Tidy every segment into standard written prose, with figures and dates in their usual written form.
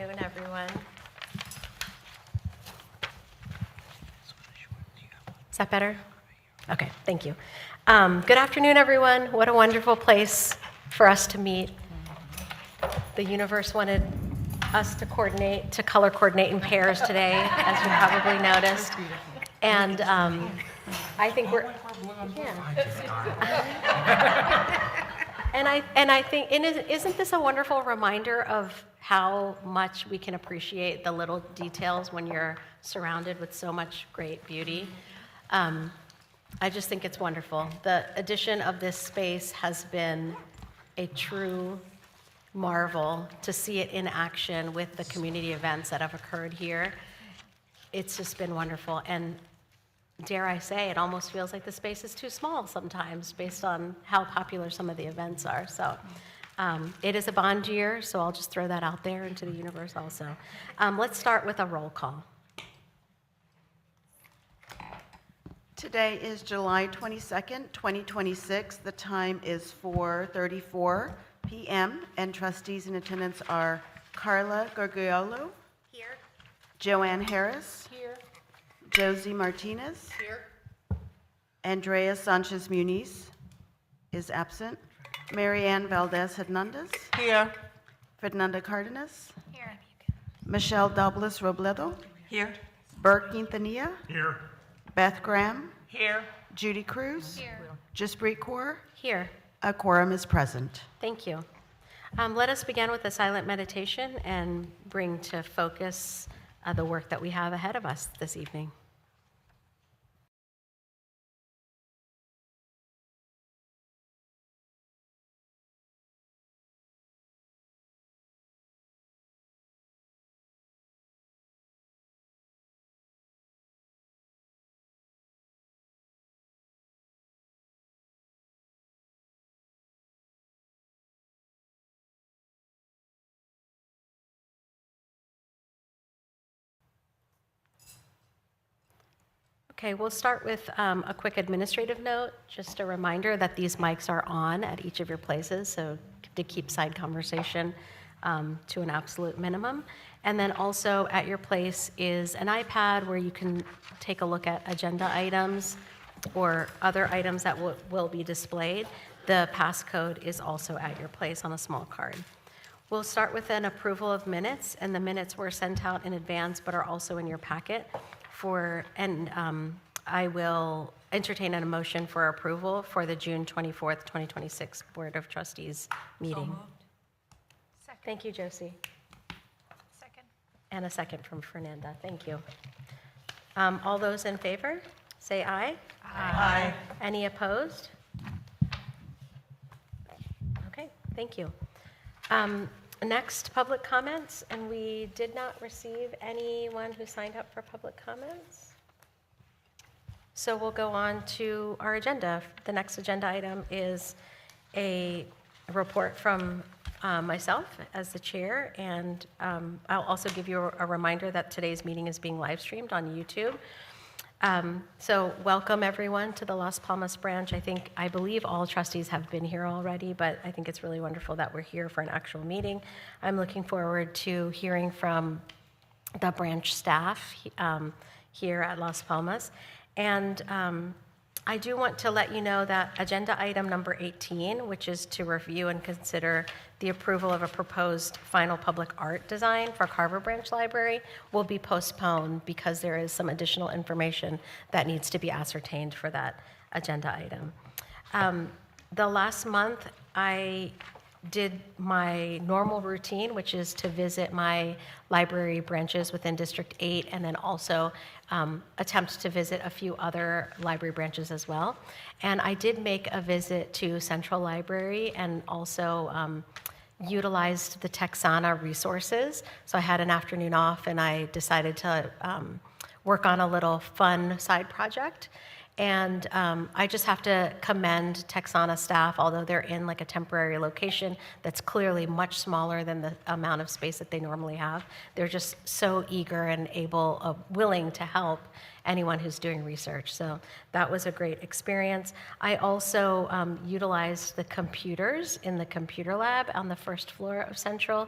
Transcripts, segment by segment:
afternoon, everyone. Is that better? Okay, thank you. Good afternoon, everyone. What a wonderful place for us to meet. The universe wanted us to color coordinate in pairs today, as you probably noticed. And I think we're, And I think, isn't this a wonderful reminder of how much we can appreciate the little details when you're surrounded with so much great beauty? I just think it's wonderful. The addition of this space has been a true marvel to see it in action with the community events that have occurred here. It's just been wonderful. And dare I say, it almost feels like the space is too small sometimes based on how popular some of the events are. So it is a bond year, so I'll just throw that out there into the universe also. Let's start with a roll call. Today is July 22nd, 2026. The time is 4:34 p.m. and trustees in attendance are Carla Gargiolo. Here. Joanne Harris. Here. Josie Martinez. Here. Andrea Sanchez Muniz is absent. Marianne Valdez Hernandez. Here. Fernanda Cardenas. Here. Michelle Douglas Robledo. Here. Burke Quintanilla. Here. Beth Graham. Here. Judy Cruz. Here. Jasprit Kaur. Here. A quorum is present. Thank you. Let us begin with a silent meditation and bring to focus the work that we have ahead of us this evening. Okay, we'll start with a quick administrative note, just a reminder that these mics are on at each of your places, so to keep side conversation to an absolute minimum. And then also at your place is an iPad where you can take a look at agenda items or other items that will be displayed. The passcode is also at your place on a small card. We'll start with an approval of minutes, and the minutes were sent out in advance but are also in your packet. I will entertain a motion for approval for the June 24th, 2026 Board of Trustees meeting. moved. Second. Thank you, Josie. Second. And a second from Fernanda. Thank you. All those in favor, say aye. Aye. Any opposed? Okay, thank you. Next, public comments, and we did not receive anyone who signed up for public comments. So we'll go on to our agenda. The next agenda item is a report from myself as the chair, and I'll also give you a reminder that today's meeting is being live streamed on YouTube. So welcome everyone to the Las Palmas branch. I believe all trustees have been here already, but I think it's really wonderful that we're here for an actual meeting. I'm looking forward to hearing from the branch staff here at Las Palmas. And I do want to let you know that agenda item number 18, which is to review and consider the approval of a proposed final public art design for Carver Branch Library, will be postponed because there is some additional information that needs to be ascertained for that agenda item. The last month, I did my normal routine, which is to visit my library branches within District 8 and then also attempt to visit a few other library branches as well. And I did make a visit to Central Library and also utilized the Texana resources. So I had an afternoon off and I decided to work on a little fun side project. And I just have to commend Texana staff, although they're in like a temporary location that's clearly much smaller than the amount of space that they normally have. They're just so eager and willing to help anyone who's doing research. So that was a great experience. I also utilized the computers in the computer lab on the first floor of Central.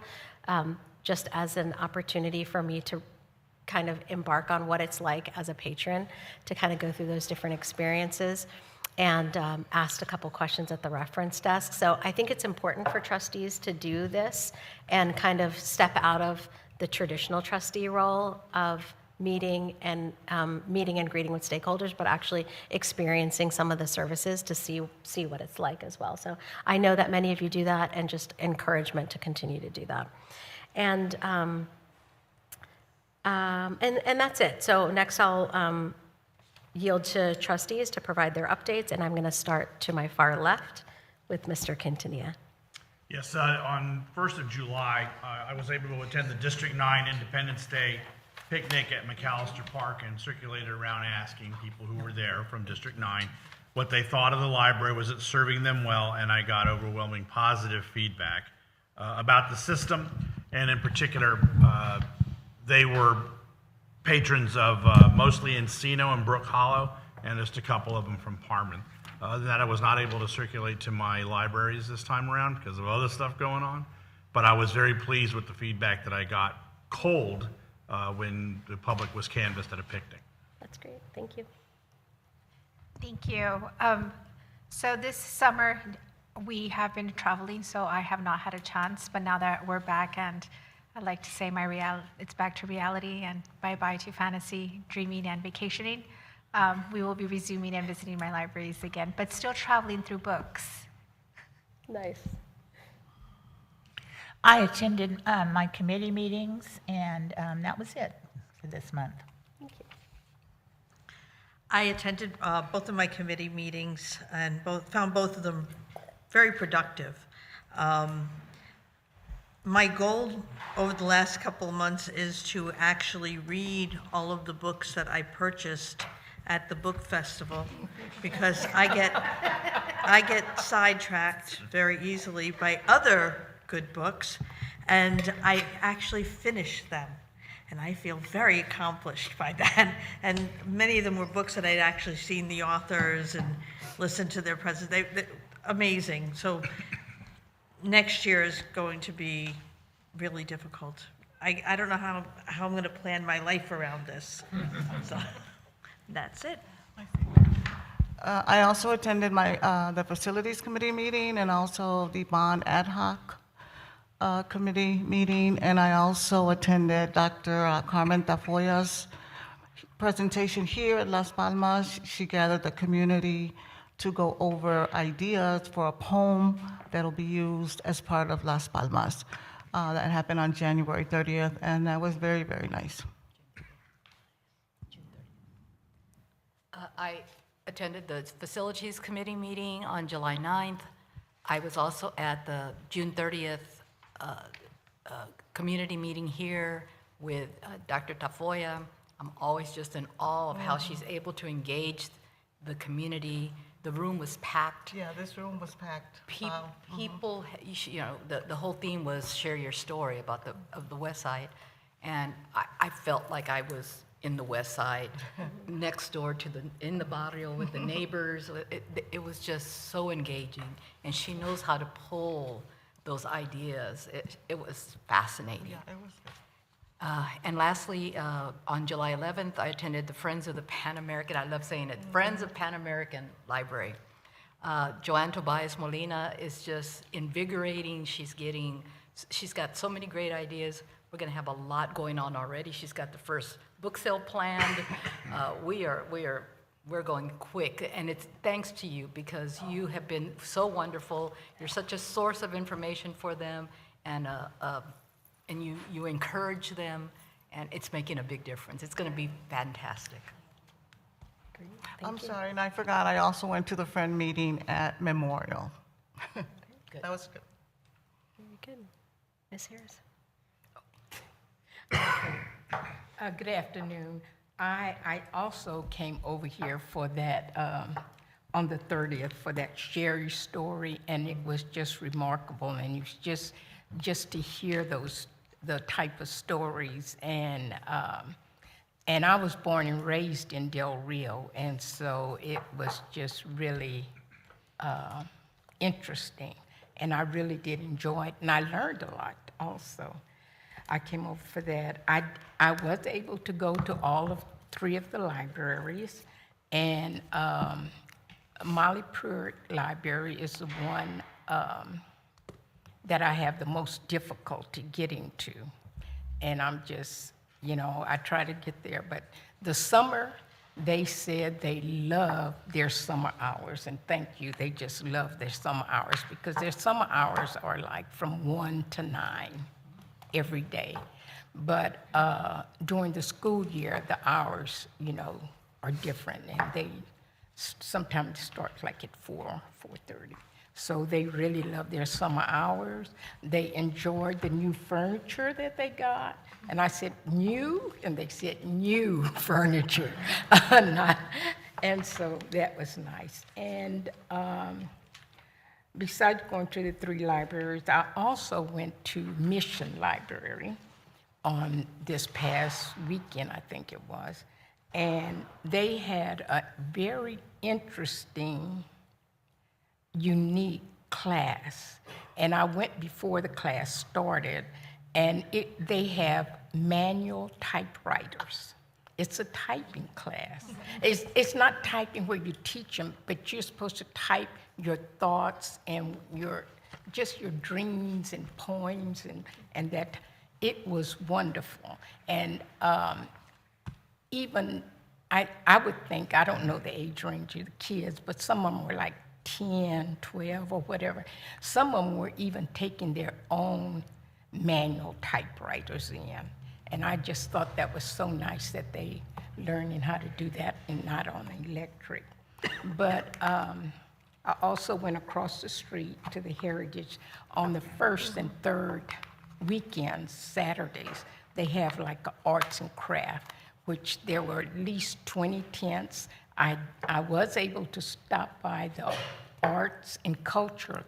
just as an opportunity for me to kind of embark on what it's like as a patron to kind of go through those different experiences, and asked a couple questions at the reference desk. So I think it's important for trustees to do this and kind of step out of the traditional trustee role of meeting and greeting with stakeholders, but actually experiencing some of the services to see what it's like as well. So I know that many of you do that, and just encouragement to continue to do that. And that's it. So next I'll yield to trustees to provide their updates, and I'm going to start to my far left with Mr. Quintanilla. Yes, on 1st of July, I was able to attend the District 9 Independence Day picnic at McAllister Park and circulated around asking people who were there from District 9 what they thought of the library. Was it serving them well? And I got overwhelming positive feedback about the system, and in particular, they were patrons of mostly Encino and Brook Hollow, and just a couple of them from Parman. Other than that, I was not able to circulate to my libraries this time around because of other stuff going on, but I was very pleased with the feedback that I got cold when the public was canvassed at a picnic. That's great. Thank you. Thank you. So this summer, we have been traveling, so I have not had a chance, but now that we're back, and I'd like to say it's back to reality, and bye-bye to fantasy, dreaming, and vacationing. We will be resuming and visiting my libraries again, but still traveling through books. Nice. I attended my committee meetings, and that was it for this month. Thank you. I attended both of my committee meetings and found both of them very productive. My goal over the last couple of months is to actually read all of the books that I purchased at the book festival, because I get sidetracked very easily by other good books, and I actually finish them. And I feel very accomplished by that. And many of them were books that I'd actually seen the authors and listened to their presentations. They're amazing. So next year is going to be really difficult. I don't know how I'm going to plan my life around this. So that's it. I also attended the Facilities Committee meeting and also the Bond Ad Hoc Committee meeting, and I also attended Dr. Carmen Tafoya's presentation here at Las Palmas. She gathered the community to go over ideas for a poem that will be used as part of Las Palmas. That happened on January 30th, and that was very, very nice. I attended the Facilities Committee meeting on July 9th. I was also at the June 30th community meeting here with Dr. Tafoya. I'm always just in awe of how she's able to engage the community. The room was packed. Yeah, this room was packed. People, you know, the whole theme was share your story about the West Side, and I felt like I was in the West Side, next door to in the barrio with the neighbors. It was just so engaging, and she knows how to pull those ideas. It was fascinating. Yeah, it was good. And lastly, on July 11th, I attended the Friends of the Pan American, I love saying it, Friends of Pan American Library. Joanne Tobias Molina is just invigorating. She's got so many great ideas. We're going to have a lot going on already. She's got the first book sale planned. We're going quick, and it's thanks to you, because you have been so wonderful. You're such a source of information for them, and you encourage them, and it's making a big difference. It's going to be fantastic. Great. I'm Thank you. sorry, and I forgot, I also went to the friend meeting at Memorial. Good. That was good. Very good. Ms. Harris? Good afternoon. I also came over here for that, on the 30th, for that share your story, and it was just remarkable, and it was just to hear the type of stories, and I was born and raised in Del Rio, and so it was just really interesting, and I really did enjoy it, and I learned a lot also. I came over for that. I was able to go to all of 3 of the libraries, and Molly Pruitt Library is the one that I have the most difficulty getting to. And I'm just, I try to get there, but the summer, they said they love their summer hours, and thank you, they just love their summer hours, because their summer hours are like from 1 to 9 every day. But during the school year, the hours, are different, and they sometimes start like at 4:30. So they really love their summer hours. They enjoyed the new furniture that they got. And I said, new? And they said, new furniture. And so that was nice. And besides going to the 3 libraries, I also went to Mission Library on this past weekend, I think it was. And they had a very interesting, unique class. And I went before the class started, and they have manual typewriters. It's a typing class. It's not typing where you teach them, but you're supposed to type your thoughts and your dreams and poems and that. It was wonderful. And even, I would think, I don't know the age range of the kids, but some of them were like 10, 12, or whatever. Some of them were even taking their own manual typewriters in. And I just thought that was so nice that they learning how to do that and not on electric. But I also went across the street to the Heritage on the 1st and 3rd weekends, Saturdays. They have like a arts and craft, which there were at least 20 tents. I was able to stop by the arts and culture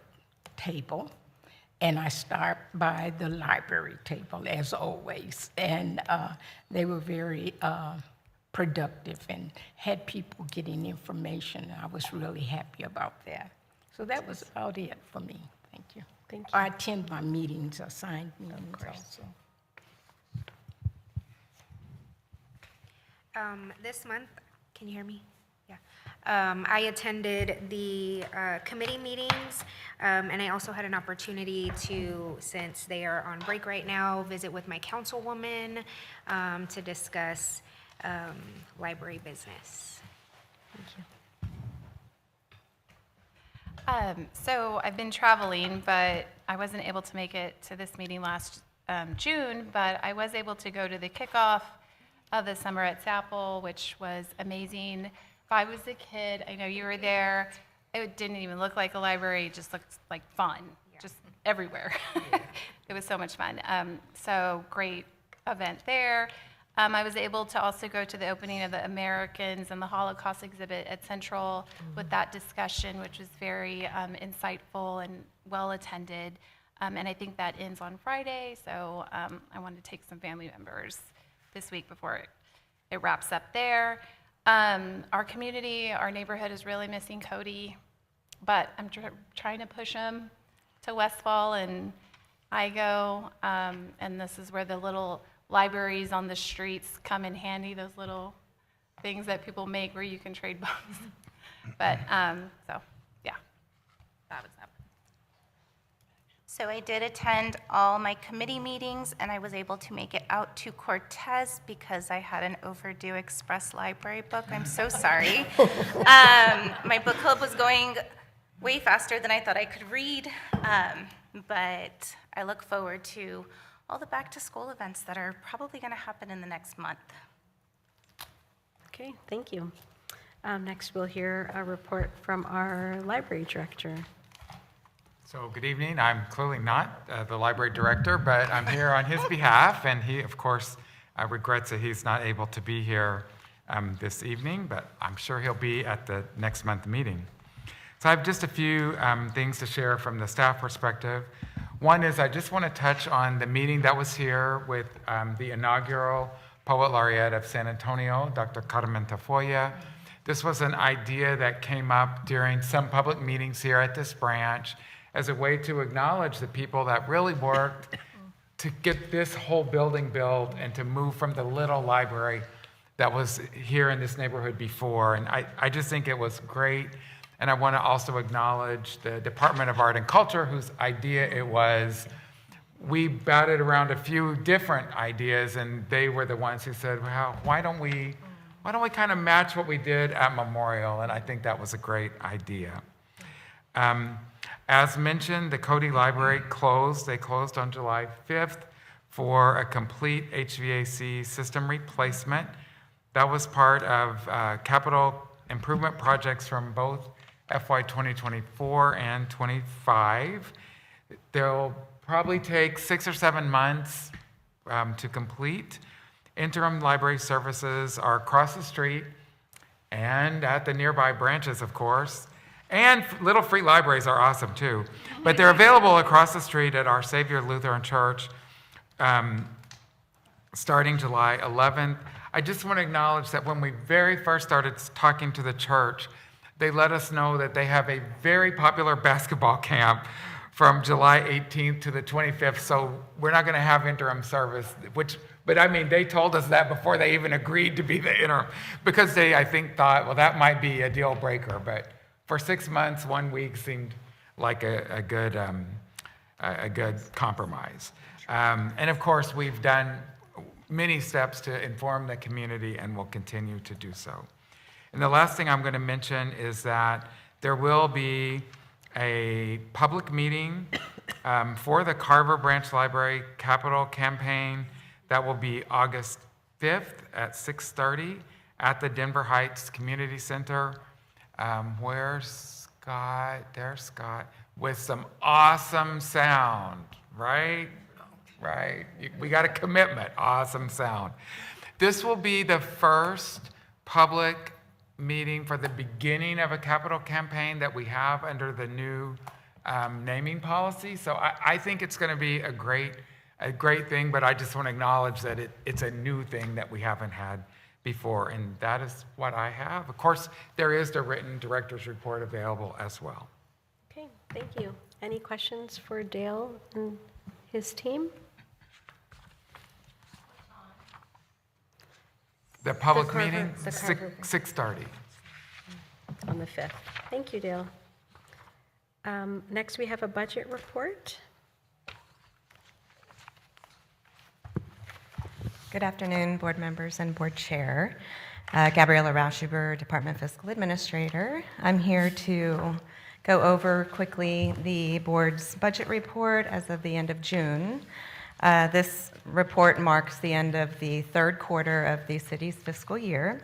table, and I stopped by the library table, as always. And they were very productive and had people getting information. I was really happy about that. So that was about it for me. Thank you. Thank you. I attend my meetings, assigned meetings also. This month, can you hear me? Yeah. I attended the committee meetings, and I also had an opportunity to, since they are on break right now, visit with my councilwoman to discuss library business. Thank you. So I've been traveling, but I wasn't able to make it to this meeting last June, but I was able to go to the kickoff of the summer at SAPL, which was amazing. If I was a kid, I know you were there, it didn't even look like a library, it just looked like fun, just everywhere. It was so much fun. So great event there. I was able to also go to the opening of the Americans and the Holocaust exhibit at Central with that discussion, which was very insightful and well attended. And I think that ends on Friday, so I wanted to take some family members this week before it wraps up there. Our community, our neighborhood is really missing Cody, but I'm trying to push him to Westfall and Igo, and this is where the little libraries on the streets come in handy, those little things that people make where you can trade books. But, so, yeah, that was that. So I did attend all my committee meetings, and I was able to make it out to Cortez because I had an overdue Express Library book. I'm so sorry. My book club was going way faster than I thought I could read, but I look forward to all the back-to-school events that are probably going to happen in the next month. Okay, thank you. Next, we'll hear a report from our library director. So good evening. I'm clearly not the library director, but I'm here on his behalf, and he, of course, regrets that he's not able to be here this evening, but I'm sure he'll be at the next month meeting. So I have just a few things to share from the staff perspective. One is I just want to touch on the meeting that was here with the inaugural Poet Laureate of San Antonio, Dr. Carmen Tafoya. This was an idea that came up during some public meetings here at this branch as a way to acknowledge the people that really worked to get this whole building built and to move from the little library that was here in this neighborhood before. And I just think it was great. And I want to also acknowledge the Department of Art and Culture, whose idea it was. We batted around a few different ideas, and they were the ones who said, well, why don't we kind of match what we did at Memorial? And I think that was a great idea. As mentioned, the Cody Library closed. They closed on July 5th for a complete HVAC system replacement. That was part of capital improvement projects from both FY 2024 and 25. They'll probably take 6 or 7 months to complete. Interim library services are across the street and at the nearby branches, of course. And little free libraries are awesome too. But they're available across the street at Our Savior Lutheran Church starting July 11th. I just want to acknowledge that when we very first started talking to the church, they let us know that they have a very popular basketball camp from July 18th to the 25th, so we're not going to have interim service, but I mean, they told us that before they even agreed to be the interim, because they, I think, thought, well, that might be a deal breaker, but for 6 months, 1 week seemed like a good compromise. And of course, we've done many steps to inform the community and will continue to do so. And the last thing I'm going to mention is that there will be a public meeting for the Carver Branch Library Capital Campaign. That will be August 5th at 6:30 at the Denver Heights Community Center. Where's Scott? There's Scott with some awesome sound, right? Right. We got a commitment. Awesome sound. This will be the first public meeting for the beginning of a capital campaign that we have under the new naming policy. So I think it's going to be a great thing, but I just want to acknowledge that it's a new thing that we haven't had before, and that is what I have. Of course, there is the written director's report available as well. Okay, thank you. Any questions for Dale and his team? The public Carver- meeting, the Carver- 6:30. On the 5th. Thank you, Dale. Next, we have a budget report. Good afternoon, board members and board chair. Gabriela Rauschuber, Department Fiscal Administrator. I'm here to go over quickly the board's budget report as of the end of June. This report marks the end of the third quarter of the city's fiscal year.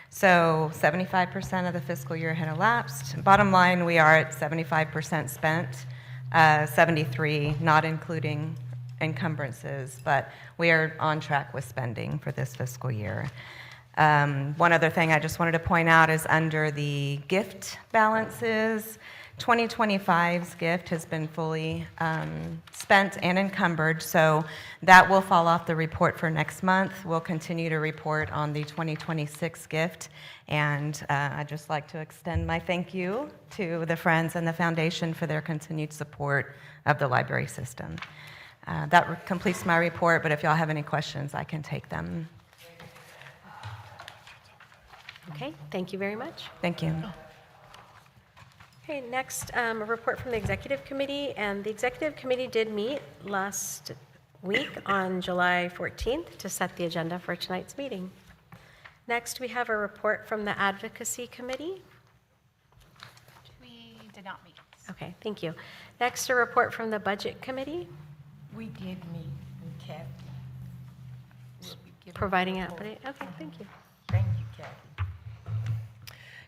So 75% of the fiscal year had elapsed. Bottom line, we are at 75% spent, 73 not including encumbrances, but we are on track with spending for this fiscal year. One other thing I just wanted to point out is under the gift balances, 2025's gift has been fully spent and encumbered, so that will fall off the report for next month. We'll continue to report on the 2026 gift, and I'd just like to extend my thank you to the Friends and the Foundation for their continued support of the library system. That completes my report, but if y'all have any questions, I can take them. Okay, thank you very much. Thank you. Okay, next, a report from the Executive Committee, and the Executive Committee did meet last week on July 14th to set the agenda for tonight's meeting. Next, we have a report from the Advocacy Committee. We did not meet. Okay, thank you. Next, a report from the Budget Committee, We did meet, and Kathy will be giving providing a an report. update. Okay, thank you. Thank you, Kathy.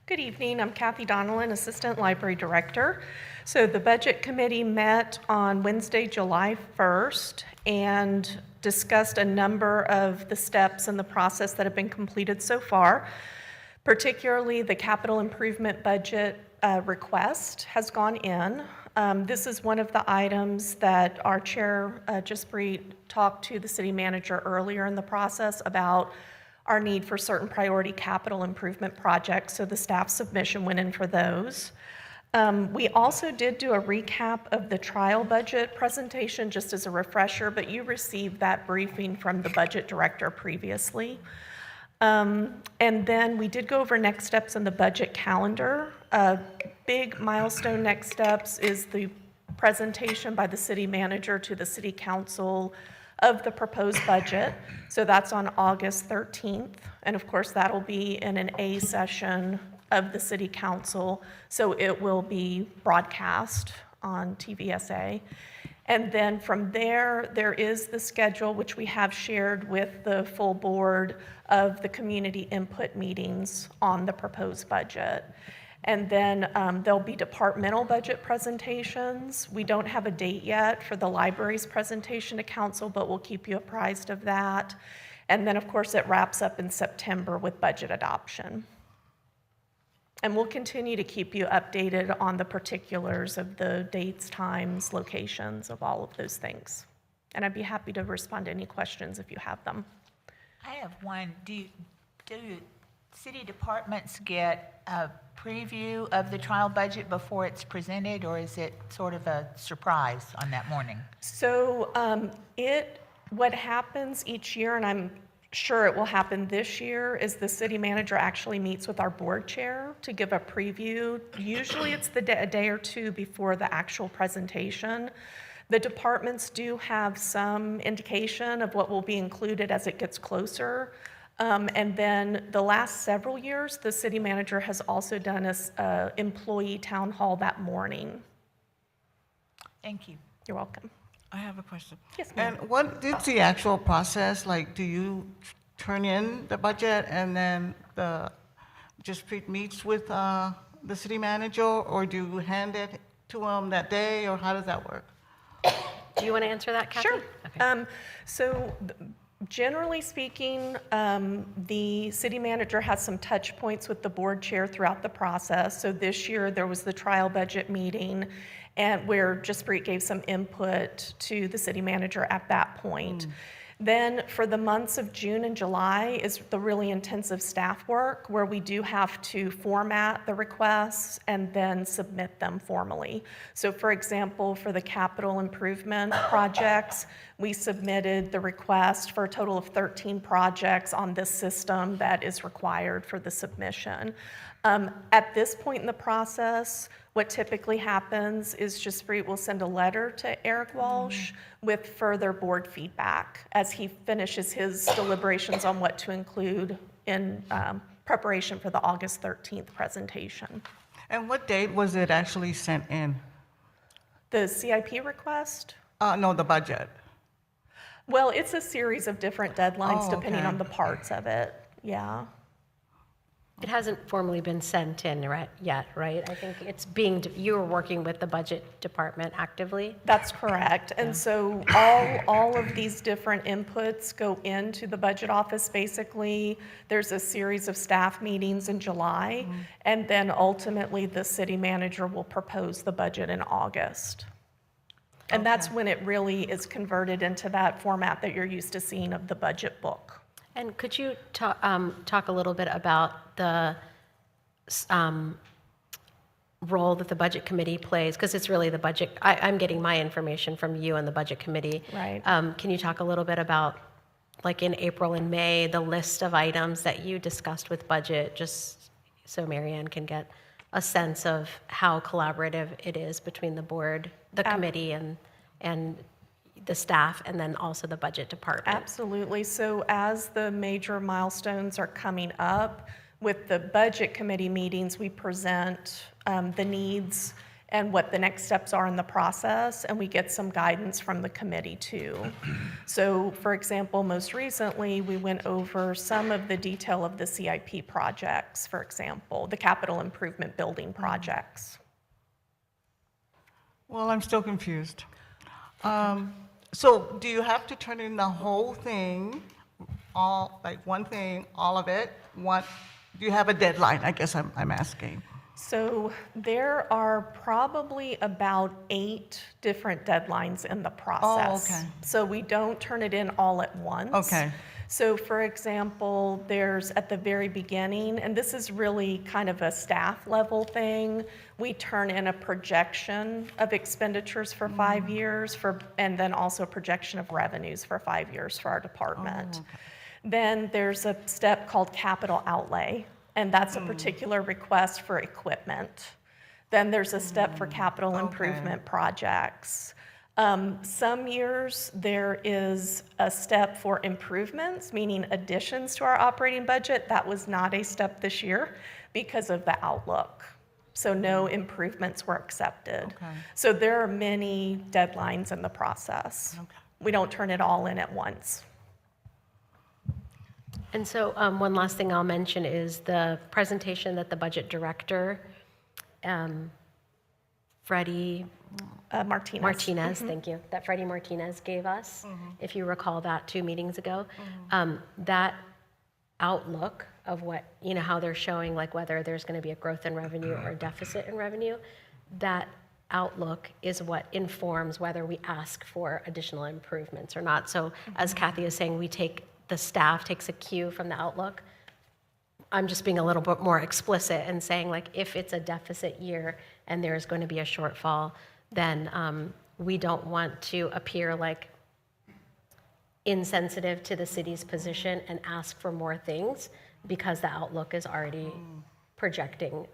Good evening, I'm Kathy Donnellan, Assistant Library Director. So the Budget Committee met on Wednesday, July 1st, and discussed a number of the steps in the process that have been completed so far. Particularly, the capital improvement budget request has gone in. This is one of the items that our chair, Jaspreet, talked to the city manager earlier in the process about our need for certain priority capital improvement projects, so the staff submission went in for those. We also did do a recap of the trial budget presentation, just as a refresher, but you received that briefing from the budget director previously. And then we did go over next steps in the budget calendar. Big milestone next steps is the presentation by the city manager to the city council of the proposed budget. So that's on August 13th. And of course, that'll be in an A session of the city council. So it will be broadcast on TVSA. And then from there, there is the schedule, which we have shared with the full board, of the community input meetings on the proposed budget. And then there'll be departmental budget presentations. We don't have a date yet for the library's presentation to council, but we'll keep you apprised of that. And then, of course, it wraps up in September with budget adoption. And we'll continue to keep you updated on the particulars of the dates, times, locations of all of those things. And I'd be happy to respond to any questions if you have them. I have one. Do city departments get a preview of the trial budget before it's presented, or is it sort of a surprise on that morning? So what happens each year, and I'm sure it will happen this year, is the city manager actually meets with our board chair to give a preview. Usually it's a day or two before the actual presentation. The departments do have some indication of what will be included as it gets closer. And then the last several years, the city manager has also done an employee town hall that morning. Thank you. You're welcome. I have a question. Yes, ma'am. And what is the actual process? Like, do you turn in the budget and then just meets with the city manager, or do you hand it to them that day, or how does that work? Do you want to answer that, Kathy? Sure. Okay. So generally speaking, the city manager has some touch points with the board chair throughout the process. So this year there was the trial budget meeting, and where Jaspreet gave some input to the city manager at that point. Then for the months of June and July is the really intensive staff work, where we do have to format the requests and then submit them formally. So for example, for the capital improvement projects, we submitted the request for a total of 13 projects on this system that is required for the submission. At this point in the process, what typically happens is Jaspreet will send a letter to Eric Walsh with further board feedback as he finishes his deliberations on what to include in preparation for the August 13th presentation. And what date was it actually sent in? The CIP request? No, the budget. Well, it's a series of different deadlines depending okay. on the parts of it, yeah. It hasn't formally been sent in yet, right? I think it's you're working with the budget department actively. That's correct. And so all of these different inputs go into the budget office. Basically, there's a series of staff meetings in July, and then ultimately the city manager will propose the budget in August. And that's when it really is converted into that format that you're used to seeing of the budget book. And could you talk a little bit about the role that the budget committee plays? Because it's really the budget. I'm getting my information from you and the budget committee. Right. Can you talk a little bit about, like in April and May, the list of items that you discussed with budget, just so Marianne can get a sense of how collaborative it is between the board, the committee, and the staff, and then also the budget department? Absolutely. So as the major milestones are coming up, with the budget committee meetings, we present the needs and what the next steps are in the process, and we get some guidance from the committee too. So for example, most recently, we went over some of the detail of the CIP projects, for example, the capital improvement building projects. Well, I'm still confused. So do you have to turn in the whole thing, like one thing, all of it? Do you have a deadline, I guess I'm asking? So there are probably about 8 different deadlines in the process. Oh, okay. So we don't turn it in all at once. Okay. So for example, there's at the very beginning, and this is really kind of a staff level thing, we turn in a projection of expenditures for 5 years and then also a projection of revenues for 5 years for our department. Then there's a step called capital outlay, and that's a particular request for equipment. Then there's a step for capital improvement projects. Some years there is a step for improvements, meaning additions to our operating budget. That was not a step this year because of the outlook. So no improvements were accepted. So there are many deadlines in the process. We don't turn it all in at once. And so one last thing I'll mention is the presentation that the budget director, Freddie Martinez, thank you, that Freddie Martinez gave us, if you recall that 2 meetings ago. That outlook of what, how they're showing like whether there's going to be a growth in revenue or a deficit in revenue, that outlook is what informs whether we ask for additional improvements or not. So as Kathy is saying, the staff takes a cue from the outlook. I'm just being a little bit more explicit and saying like if it's a deficit year and there's going to be a shortfall, then we don't want to appear like insensitive to the city's position and ask for more things because the outlook is already projecting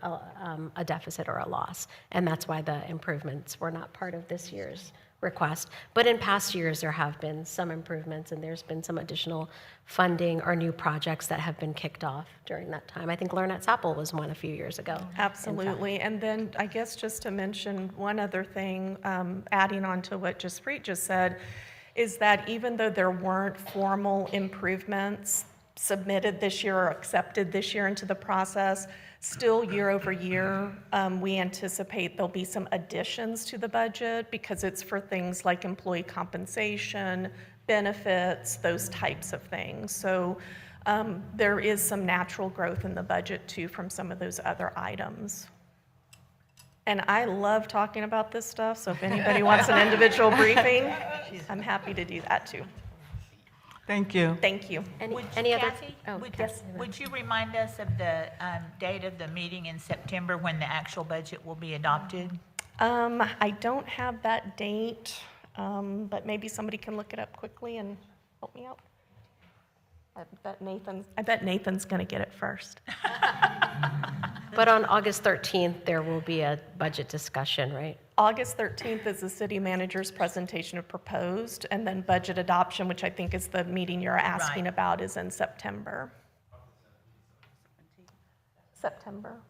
a deficit or a loss. And that's why the improvements were not part of this year's request. But in past years, there have been some improvements and there's been some additional funding or new projects that have been kicked off during that time. I think Learn at SAPL was one a few years ago. Absolutely. And then I guess just to mention one other thing, adding on to what Jaspreet just said, is that even though there weren't formal improvements submitted this year or accepted this year into the process, still year over year, we anticipate there'll be some additions to the budget because it's for things like employee compensation, benefits, those types of things. So there is some natural growth in the budget too from some of those other items. And I love talking about this stuff, so if anybody wants an individual briefing, I'm happy to do that too. Thank you. Thank you. Any other? Kathy, Oh, would you remind us of the date of the meeting in September when the actual budget will be adopted? I don't have that date, but maybe somebody can look it up quickly and help me out. I bet Nathan's going to get it first. But on August 13th, there will be a budget discussion, right? August 13th is the city manager's presentation of proposed, and then budget adoption, which I think is the meeting you're asking about, is in September. September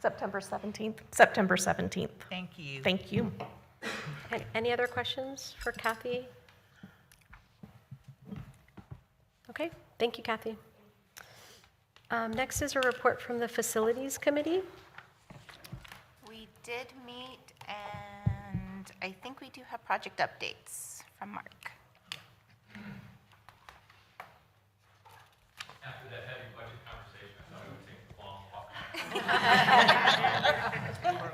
17th. September 17th. Thank you. Thank you. Any other questions for Kathy? Okay, thank you, Kathy. Next is a report from the Facilities Committee. We did meet, and I think we do have project updates from Mark. After that heavy budget conversation, I thought it would take a long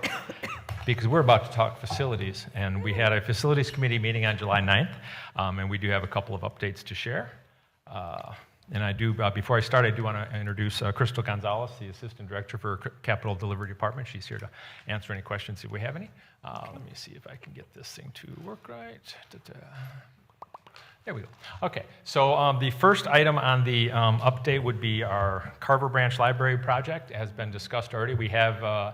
walk. Because we're about to talk facilities, and we had a Facilities Committee meeting on July 9th, and we do have a couple of updates to share. And I do, before I start, I do want to introduce Crystal Gonzalez, the Assistant Director for Capital Delivery Department. She's here to answer any questions if we have any. Let me see if I can get this thing to work right. There we go. Okay, so the first item on the update would be our Carver Branch Library project. It has been discussed already. We have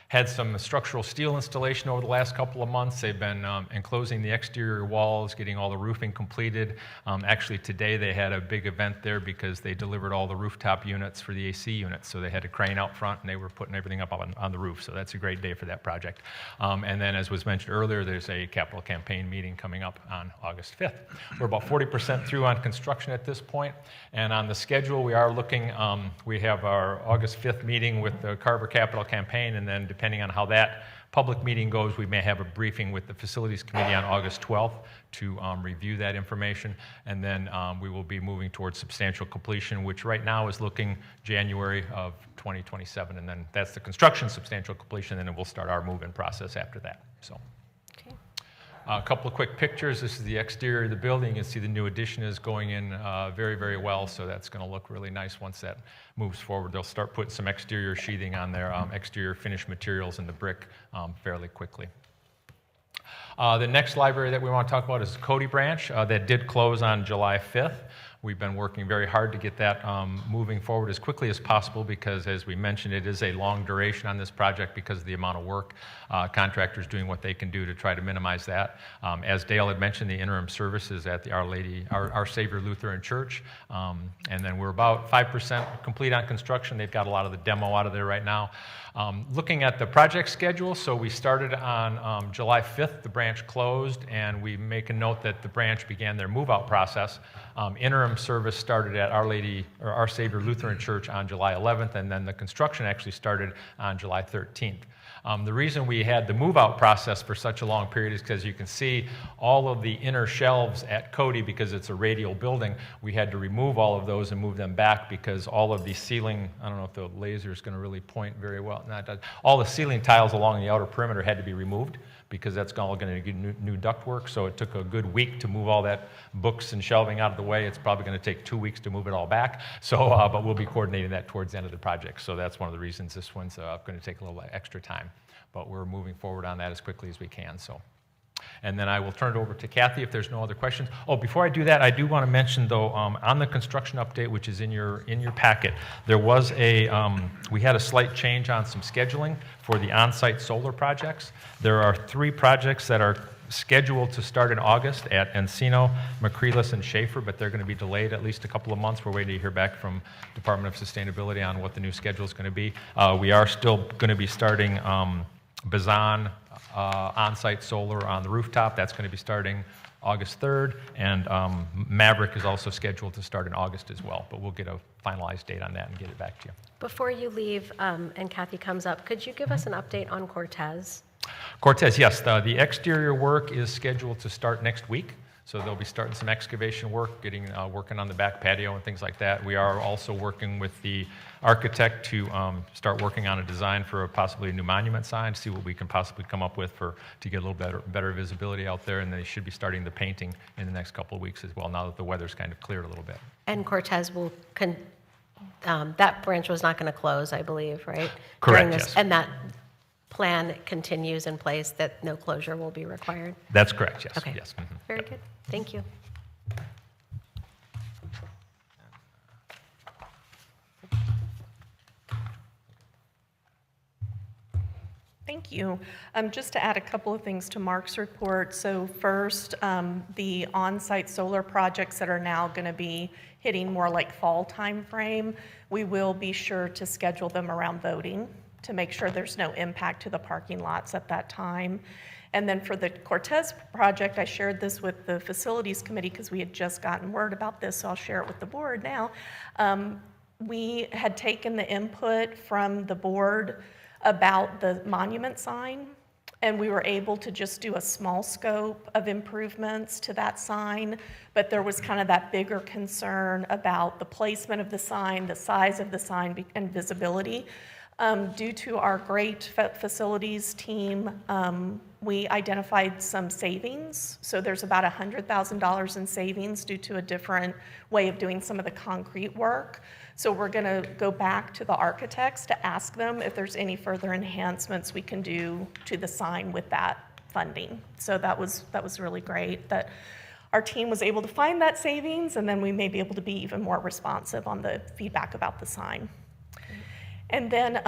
had some structural steel installation over the last couple of months. They've been enclosing the exterior walls, getting all the roofing completed. Actually, today they had a big event there because they delivered all the rooftop units for the AC units. So they had a crane out front and they were putting everything up on the roof. So that's a great day for that project. And then, as was mentioned earlier, there's a capital campaign meeting coming up on August 5th. We're about 40% through on construction at this point. And on the schedule, we are looking, we have our August 5th meeting with the Carver Capital Campaign, and then depending on how that public meeting goes, we may have a briefing with the Facilities Committee on August 12th to review that information, and then we will be moving towards substantial completion, which right now is looking January of 2027, and then that's the construction substantial completion, and then we'll start our move-in process after that. So. Okay. A couple of quick pictures. This is the exterior of the building. You can see the new addition is going in very, very well, so that's going to look really nice once that moves forward. They'll start putting some exterior sheathing on their exterior finished materials in the brick fairly quickly. The next library that we want to talk about is the Cody branch. That did close on July 5th. We've been working very hard to get that moving forward as quickly as possible because, as we mentioned, it is a long duration on this project because of the amount of work. Contractors doing what they can do to try to minimize that. As Dale had mentioned, the interim services at the Our Savior Lutheran Church. And then we're about 5% complete on construction. They've got a lot of the demo out of there right now. Looking at the project schedule, so we started on July 5th, the branch closed, and we make a note that the branch began their move-out process. Interim service started at Our Savior Lutheran Church on July 11th, and then the construction actually started on July 13th. The reason we had the move-out process for such a long period is because you can see all of the inner shelves at Cody, because it's a radial building, we had to remove all of those and move them back because all of the ceiling, I don't know if the laser is going to really point very well, no, it does. All the ceiling tiles along the outer perimeter had to be removed because that's all going to get new ductwork, so it took a good week to move all that books and shelving out of the way. It's probably going to take 2 weeks to move it all back, so, but we'll be coordinating that towards the end of the project, so that's one of the reasons this one's going to take a little extra time. But we're moving forward on that as quickly as we can. So, and then I will turn it over to Kathy if there's no other questions. Oh, before I do that, I do want to mention though, on the construction update, which is in your packet, there was we had a slight change on some scheduling for the on-site solar projects. There are 3 projects that are scheduled to start in August at Encino, McCreeless, and Schaefer, but they're going to be delayed at least a couple of months. We're waiting to hear back from Department of Sustainability on what the new schedule is going to be. We are still going to be starting Bazan on-site solar on the rooftop. That's going to be starting August 3rd, and Maverick is also scheduled to start in August as well, but we'll get a finalized date on that and get it back to you. Before you leave and Kathy comes up, could you give us an update on Cortez? Cortez, yes, the exterior work is scheduled to start next week. So they'll be starting some excavation work, working on the back patio and things like that. We are also working with the architect to start working on a design for possibly a new monument sign, see what we can possibly come up with to get a little better visibility out there. And they should be starting the painting in the next couple of weeks as well, now that the weather's kind of cleared a little bit. And Cortez will, that branch was not going to close, I believe, right? Correct, yes. And that plan continues in place, that no closure will be required? That's correct, yes. Okay. Yes. Mm-hmm. Very good. Thank you. Thank you. Just to add a couple of things to Mark's report. So first, the on-site solar projects that are now going to be hitting more like fall timeframe, we will be sure to schedule them around voting to make sure there's no impact to the parking lots at that time. And then for the Cortez project, I shared this with the facilities committee because we had just gotten word about this, so I'll share it with the board now. We had taken the input from the board about the monument sign, and we were able to just do a small scope of improvements to that sign, but there was kind of that bigger concern about the placement of the sign, the size of the sign, and visibility. Due to our great facilities team, we identified some savings. So there's about $100,000 in savings due to a different way of doing some of the concrete work. So we're going to go back to the architects to ask them if there's any further enhancements we can do to the sign with that funding. So that was really great that our team was able to find that savings, and then we may be able to be even more responsive on the feedback about the sign. And then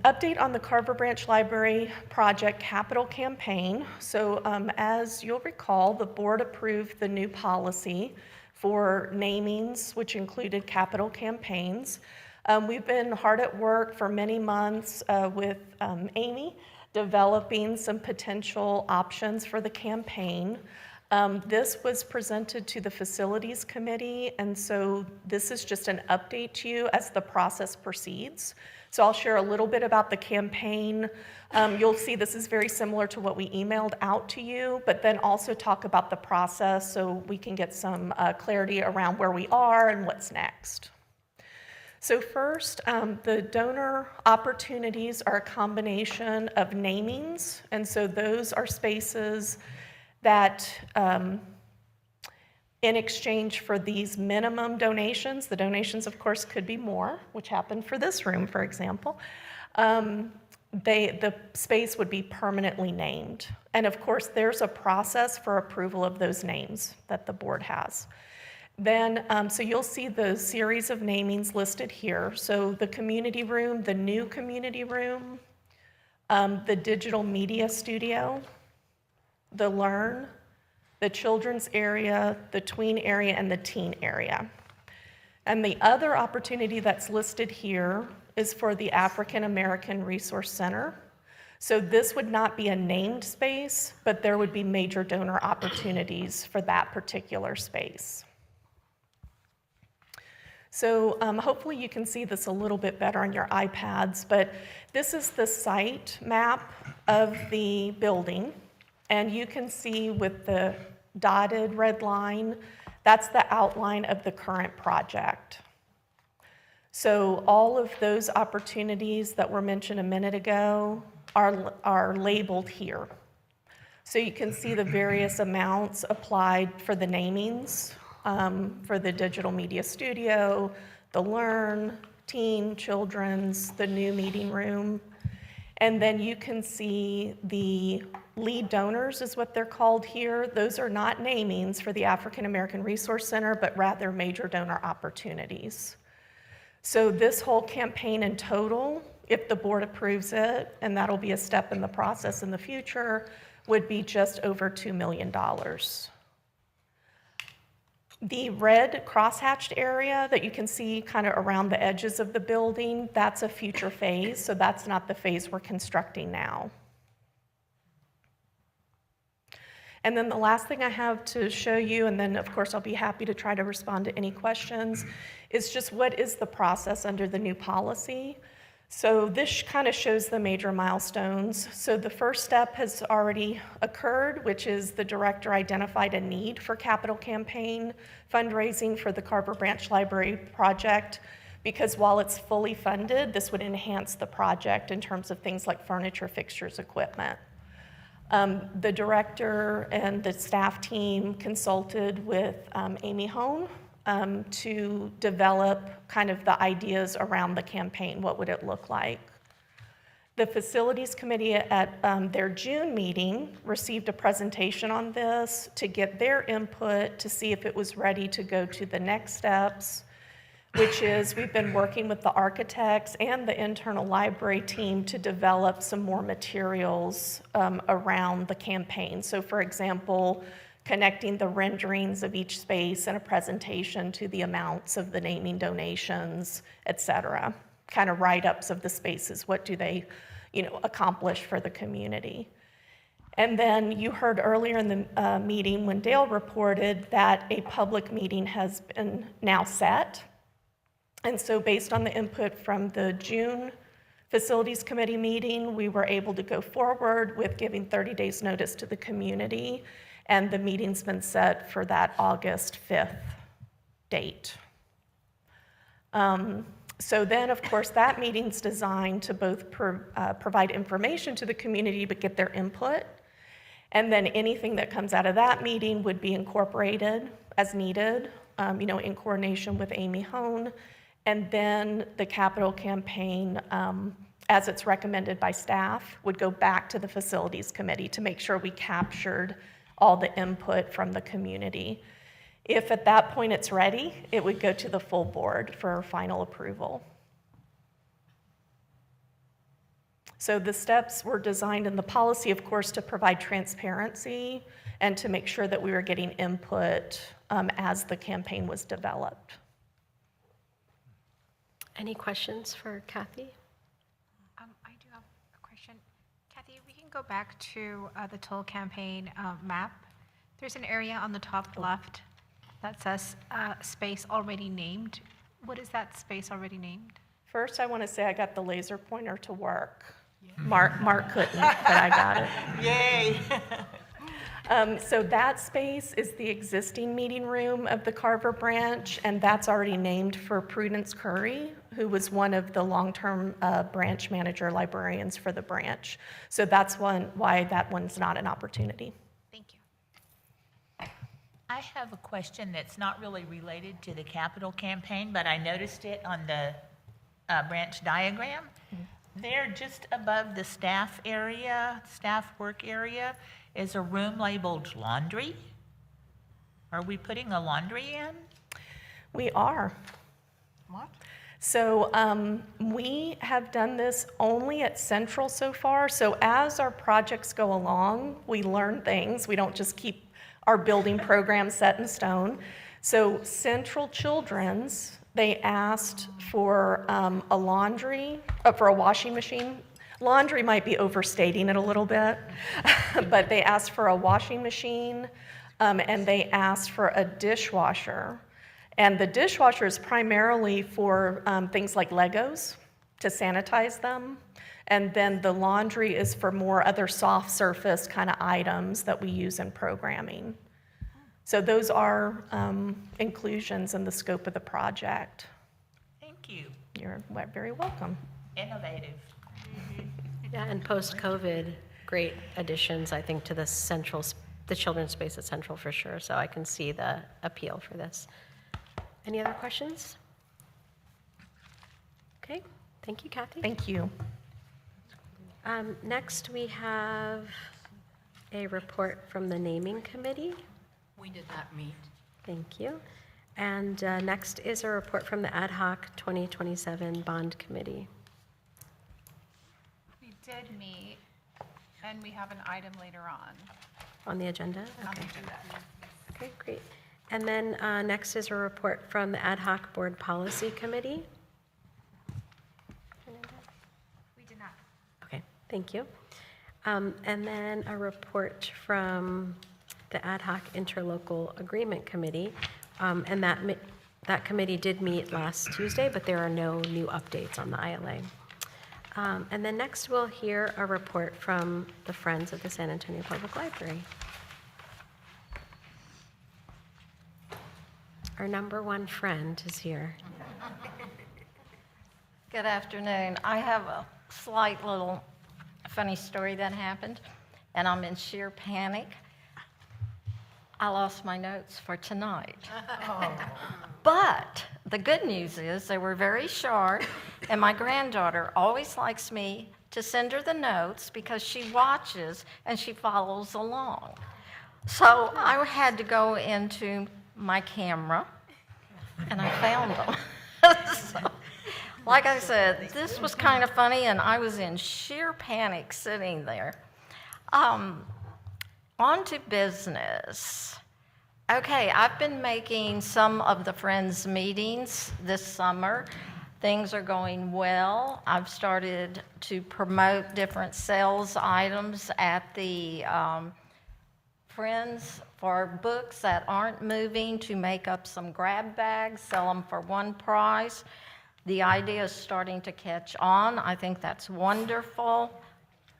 update on the Carver Branch Library project capital campaign. So as you'll recall, the board approved the new policy for namings, which included capital campaigns. We've been hard at work for many months with Amy, developing some potential options for the campaign. This was presented to the facilities committee, and so this is just an update to you as the process proceeds. So I'll share a little bit about the campaign. You'll see this is very similar to what we emailed out to you, but then also talk about the process so we can get some clarity around where we are and what's next. So first, the donor opportunities are a combination of namings, and so those are spaces that in exchange for these minimum donations, the donations, of course, could be more, which happened for this room, for example, the space would be permanently named. And of course, there's a process for approval of those names that the board has. Then, so you'll see the series of namings listed here. So the community room, the new community room, the digital media studio, the Learn, the children's area, the tween area, and the teen area. And the other opportunity that's listed here is for the African American Resource Center. So this would not be a named space, but there would be major donor opportunities for that particular space. So hopefully you can see this a little bit better on your iPads, but this is the site map of the building. And you can see with the dotted red line, that's the outline of the current project. So all of those opportunities that were mentioned a minute ago are labeled here. So you can see the various amounts applied for the namings, for the digital media studio, the Learn, teen, children's, the new meeting room. And then you can see the lead donors is what they're called here. Those are not namings for the African American Resource Center, but rather major donor opportunities. So this whole campaign in total, if the board approves it, and that'll be a step in the process in the future, would be just over $2 million. The red crosshatched area that you can see kind of around the edges of the building, that's a future phase, so that's not the phase we're constructing now. And then the last thing I have to show you, and then of course I'll be happy to try to respond to any questions, is just what is the process under the new policy. So this kind of shows the major milestones. So the first step has already occurred, which is the director identified a need for capital campaign fundraising for the Carver Branch Library project, because while it's fully funded, this would enhance the project in terms of things like furniture, fixtures, equipment. The director and the staff team consulted with Amy Hone to develop kind of the ideas around the campaign. What would it look like? The facilities committee at their June meeting received a presentation on this to get their input to see if it was ready to go to the next steps, which is we've been working with the architects and the internal library team to develop some more materials around the campaign. So for example, connecting the renderings of each space and a presentation to the amounts of the naming donations, et cetera. Kind of write-ups of the spaces, what do they, accomplish for the community. And then you heard earlier in the meeting when Dale reported that a public meeting has been now set. And so based on the input from the June Facilities Committee meeting, we were able to go forward with giving 30 days notice to the community, and the meeting's been set for that August 5th date. So then, of course, that meeting's designed to both provide information to the community, but get their input. And then anything that comes out of that meeting would be incorporated as needed, in coordination with Amy Hone. And then the capital campaign, as it's recommended by staff, would go back to the facilities committee to make sure we captured all the input from the community. If at that point it's ready, it would go to the full board for final approval. So the steps were designed in the policy, of course, to provide transparency and to make sure that we were getting input as the campaign was developed. Any questions for Kathy? I do have a question. Kathy, we can go back to the toll campaign map. There's an area on the top left that says space already named. What is that space already named? First, I want to say I got the laser pointer to work. Mark couldn't, but I got it. Yay! So that space is the existing meeting room of the Carver branch, and that's already named for Prudence Curry, who was one of the long-term branch manager librarians for the branch. So that's why that one's not an opportunity. Thank you. have a question that's not really related to the capital campaign, but I noticed it on the branch diagram. There, just above the staff work area, is a room labeled laundry. Are we putting a laundry in? We are. What? So we have done this only at Central so far. So as our projects go along, we learn things. We don't just keep our building program set in stone. So Central Children's, they asked for a laundry, for a washing machine. Laundry might be overstating it a little bit, but they asked for a washing machine, and they asked for a dishwasher. And the dishwasher is primarily for things like Legos, to sanitize them. And then the laundry is for more other soft surface kind of items that we use in programming. So those are inclusions in the scope of the project. Thank you. You're very welcome. Innovative. Yeah, and post-COVID, great additions, I think, to the children's space at Central for sure. So I can see the appeal for this. Any other questions? Okay, thank you, Kathy. Thank you. Next, we have a report from the naming committee. We did not meet. Thank you. And next is a report from the ad hoc 2027 bond committee. We did meet, and we have an item later on. On the agenda? On the Okay. agenda. Okay, great. And then next is a report from the ad hoc board policy committee. We did not. Okay, thank you. And then a report from the ad hoc interlocal agreement committee. And that committee did meet last Tuesday, but there are no new updates on the ILA. And then next we'll hear a report from the Friends of the San Antonio Public Library. Our number one friend is here. Good afternoon. I have a slight little funny story that happened, and I'm in sheer panic. I lost my notes for tonight. But the good news is they were very sharp, and my granddaughter always likes me to send her the notes because she watches and she follows along. So I had to go into my camera, and I found them. So, like I said, this was kind of funny, and I was in sheer panic sitting there. On to business. Okay, I've been making some of the Friends meetings this summer. Things are going well. I've started to promote different sales items at the Friends for books that aren't moving to make up some grab bags, sell them for one price. The idea is starting to catch on. I think that's wonderful.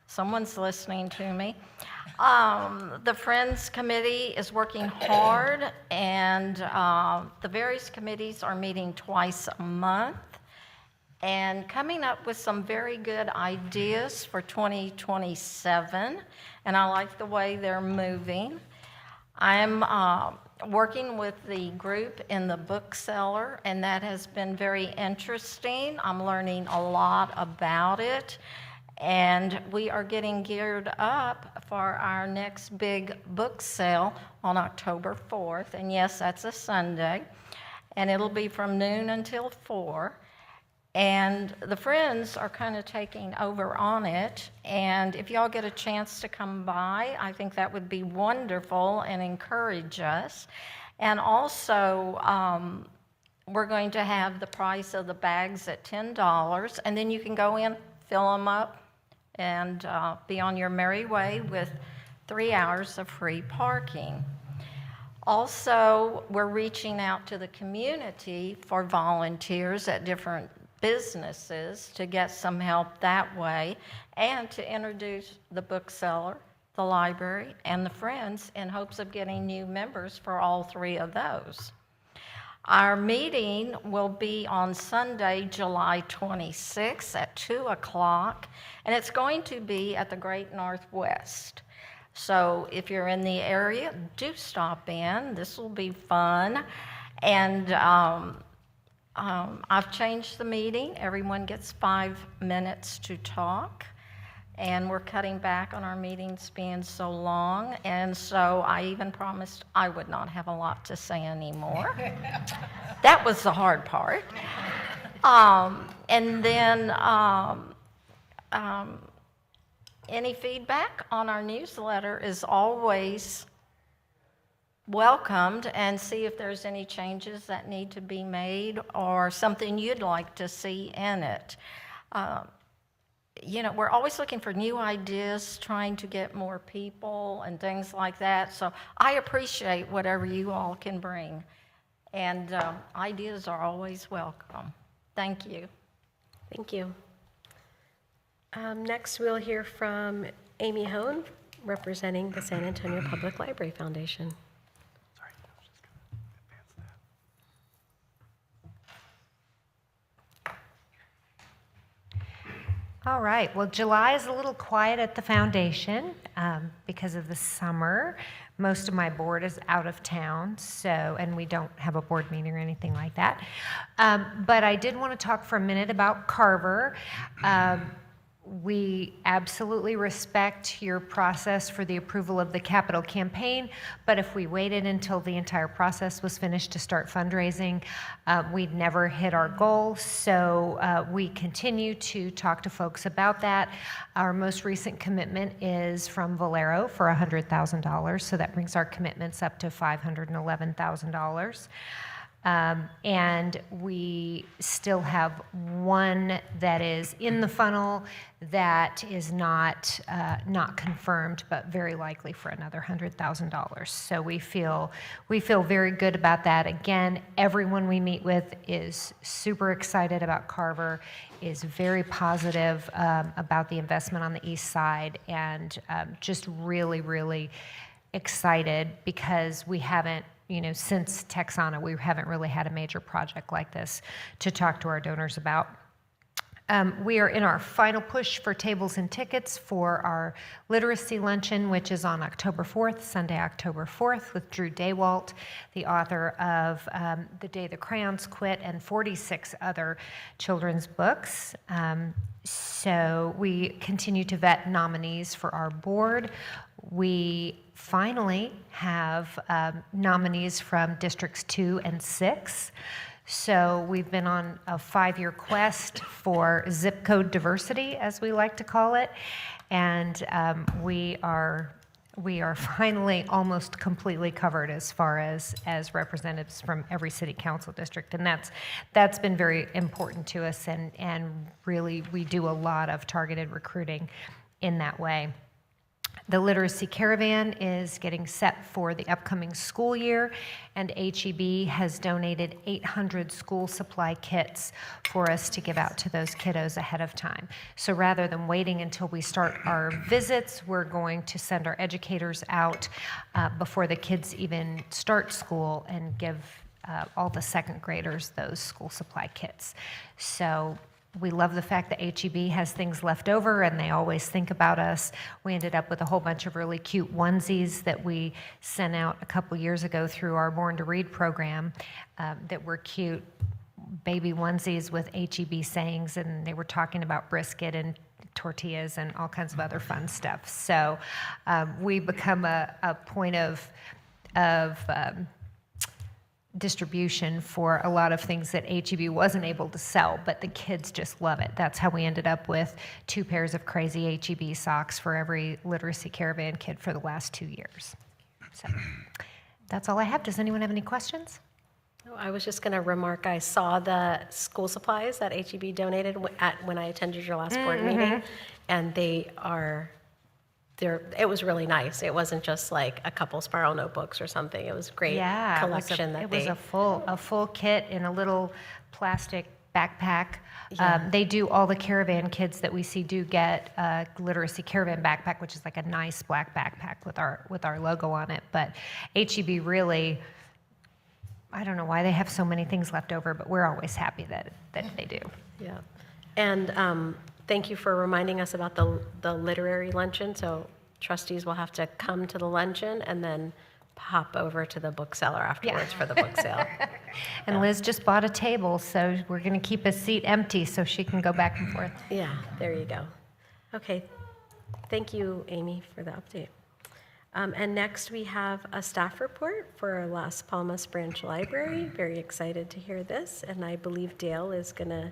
Someone's listening to me. The Friends Committee is working hard, and the various committees are meeting twice a month and coming up with some very good ideas for 2027, and I like the way they're moving. I'm working with the group in the bookseller, and that has been very interesting. I'm learning a lot about it, and we are getting geared up for our next big book sale on October 4th, and yes, that's a Sunday, and it'll be from noon until 4. And the Friends are kind of taking over on it, and if y'all get a chance to come by, I think that would be wonderful and encourage us. And also, we're going to have the price of the bags at $10, and then you can go in, fill them up, and be on your merry way with 3 hours of free parking. Also, we're reaching out to the community for volunteers at different businesses to get some help that way, and to introduce the bookseller, the library, and the Friends in hopes of getting new members for all 3 of those. Our meeting will be on Sunday, July 26th at 2 o'clock, and it's going to be at the Great Northwest. So if you're in the area, do stop in. This will be fun. And I've changed the meeting. Everyone gets 5 minutes to talk. And we're cutting back on our meetings being so long. And so I even promised I would not have a lot to say anymore. That was the hard part. And then any feedback on our newsletter is always welcomed, and see if there's any changes that need to be made or something you'd like to see in it. You know, we're always looking for new ideas, trying to get more people and things like that. So I appreciate whatever you all can bring. And ideas are always welcome. Thank you. Thank you. Next, we'll hear from Amy Hone, representing the San Antonio Public Library Foundation. All right, well, July is a little quiet at the foundation because of the summer. Most of my board is out of town, and we don't have a board meeting or anything like that. But I did want to talk for a minute about Carver. We absolutely respect your process for the approval of the capital campaign, but if we waited until the entire process was finished to start fundraising, we'd never hit our goal. So we continue to talk to folks about that. Our most recent commitment is from Valero for $100,000, so that brings our commitments up to $511,000. And we still have one that is in the funnel that is not confirmed, but very likely for another $100,000. So we feel very good about that. Again, everyone we meet with is super excited about Carver, is very positive about the investment on the east side, and just really, really excited because we haven't, since Texana, we haven't really had a major project like this to talk to our donors about. We are in our final push for tables and tickets for our literacy luncheon, which is on October 4th, Sunday, October 4th, with Drew Daywalt, the author of The Day the Crayons Quit and 46 other children's books. So we continue to vet nominees for our board. We finally have nominees from Districts 2 and 6. So we've been on a 5-year quest for zip code diversity, as we like to call it, and we are finally almost completely covered as far as representatives from every city council district, and that's been very important to us, and really we do a lot of targeted recruiting in that way. The Literacy Caravan is getting set for the upcoming school year, and HEB has donated 800 school supply kits for us to give out to those kiddos ahead of time. So rather than waiting until we start our visits, we're going to send our educators out before the kids even start school and give all the second graders those school supply kits. So we love the fact that HEB has things left over, and they always think about us. We ended up with a whole bunch of really cute onesies that we sent out a couple years ago through our Born to Read program that were cute baby onesies with HEB sayings, and they were talking about brisket and tortillas and all kinds of other fun stuff. So we become a point of distribution for a lot of things that HEB wasn't able to sell, but the kids just love it. That's how we ended up with 2 pairs of crazy HEB socks for every Literacy Caravan kid for the last 2 years. So that's all I have. Does anyone have any questions? No, I was just going to remark, I saw the school supplies that HEB donated when I attended your last board meeting, and it was really nice. It wasn't just like a couple spiral notebooks or something. It was a great collection. It was a full kit in a little plastic backpack. Yeah. They do, all the caravan kids that we see do get a Literacy Caravan backpack, which is like a nice black backpack with our logo on it. But HEB really, I don't know why they have so many things left over, but we're always happy that they do. Yeah. And thank you for reminding us about the literary luncheon. So trustees will have to come to the luncheon and then hop over to the bookseller afterwards for the book sale. And Liz just bought a table, so we're going to keep a seat empty so she can go back and forth. Yeah, there you go. Okay, thank you, Amy, for the update. And next we have a staff report for Las Palmas Branch Library. Very excited to hear this, and I believe Dale is going to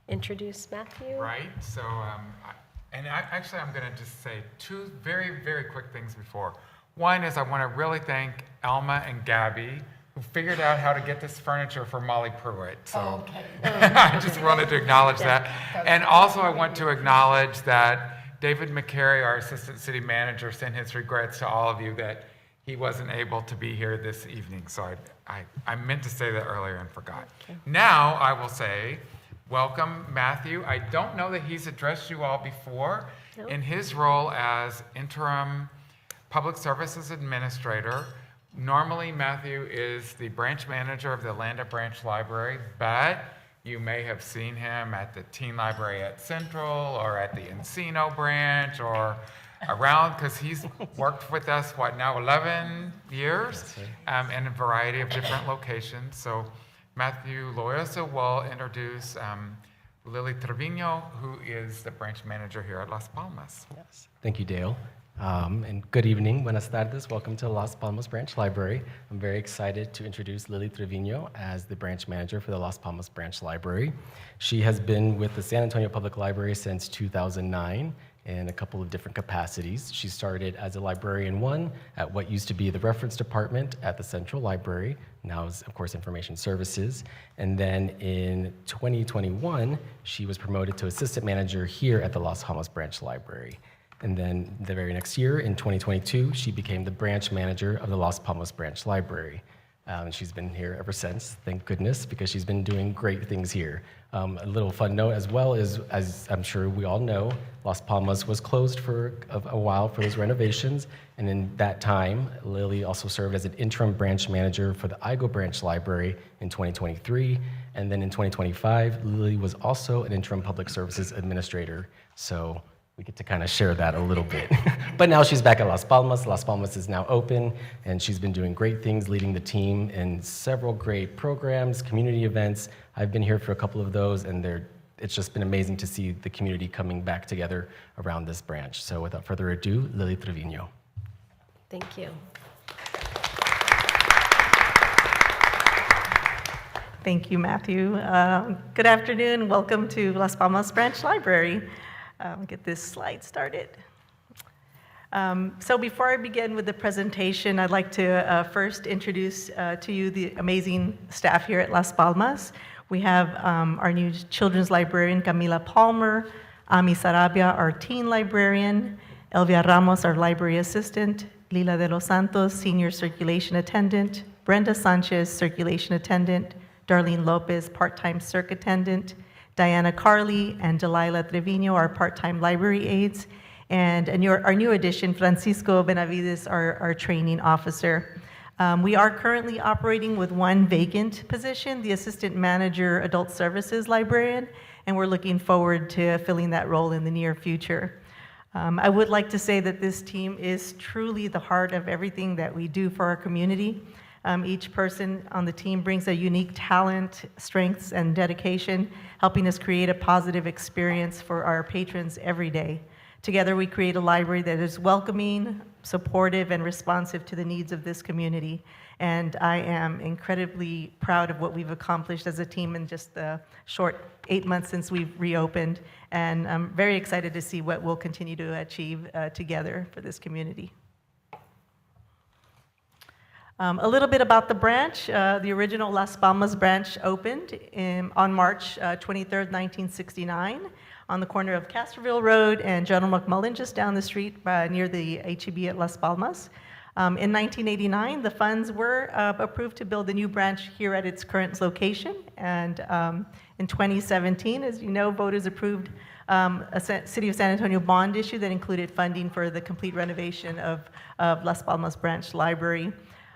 introduce Matthew. Right, so, actually I'm going to just say two very, very quick things before. One is I want to really thank Alma and Gabby, who figured out how to get this furniture for Molly Pruitt. So I just wanted to acknowledge that. And also I want to acknowledge that David McCary, our Assistant City Manager, sent his regrets to all of you that he wasn't able to be here this evening. So I meant to say that earlier and forgot. Now I will say, welcome, Matthew. I don't know that he's addressed you all before. Nope. In his role as interim Public Services Administrator, normally Matthew is the branch manager of the Atlanta Branch Library, but you may have seen him at the Teen Library at Central or at the Encino branch or around, because he's worked with us, now 11 years in a variety of different locations. So Matthew Loyosa will introduce Lily Trevino, who is the branch manager here at Las Palmas. Yes. Thank you, Dale. And good evening, buenas tardes. Welcome to Las Palmas Branch Library. I'm very excited to introduce Lily Trevino as the branch manager for the Las Palmas Branch Library. She has been with the San Antonio Public Library since 2009 in a couple of different capacities. She started as a librarian 1 at what used to be the reference department at the Central Library, now is, of course, Information Services. And then in 2021, she was promoted to assistant manager here at the Las Palmas Branch Library. And then the very next year, in 2022, she became the branch manager of the Las Palmas Branch Library. And she's been here ever since, thank goodness, because she's been doing great things here. A little fun note as well is, as I'm sure we all know, Las Palmas was closed for a while for those renovations. And in that time, Lily also served as an interim branch manager for the Igo Branch Library in 2023. And then in 2025, Lily was also an interim public services administrator. So we get to kind of share that a little bit. But now she's back at Las Palmas. Las Palmas is now open, and she's been doing great things, leading the team in several great programs, community events. I've been here for a couple of those, and it's just been amazing to see the community coming back together around this branch. So without further ado, Lily Trevino. Thank you. Thank you, Matthew. Good afternoon. Welcome to Las Palmas Branch Library. Get this slide started. So before I begin with the presentation, I'd like to first introduce to you the amazing staff here at Las Palmas. We have our new children's librarian, Camila Palmer, Ami Sarabia, our teen librarian, Elvia Ramos, our library assistant, Lila de los Santos, senior circulation attendant, Brenda Sanchez, circulation attendant, Darlene Lopez, part-time circ attendant, Diana Carley and Delilah Trevino, our part-time library aides, and our new addition, Francisco Benavides, our training officer. We are currently operating with one vacant position, the assistant manager adult services librarian, and we're looking forward to filling that role in the near future. I would like to say that this team is truly the heart of everything that we do for our community. Each person on the team brings a unique talent, strengths, and dedication, helping us create a positive experience for our patrons every day. Together, we create a library that is welcoming, supportive, and responsive to the needs of this community. And I am incredibly proud of what we've accomplished as a team in just the short 8 months since we've reopened. And I'm very excited to see what we'll continue to achieve together for this community. A little bit about the branch. The original Las Palmas branch opened on March 23rd, 1969, on the corner of Castroville Road and General McMullen, just down the street near the H-E-B at Las Palmas. In 1989, the funds were approved to build a new branch here at its current location. And in 2017, as you know, voters approved a City of San Antonio bond issue that included funding for the complete renovation of Las Palmas Branch Library.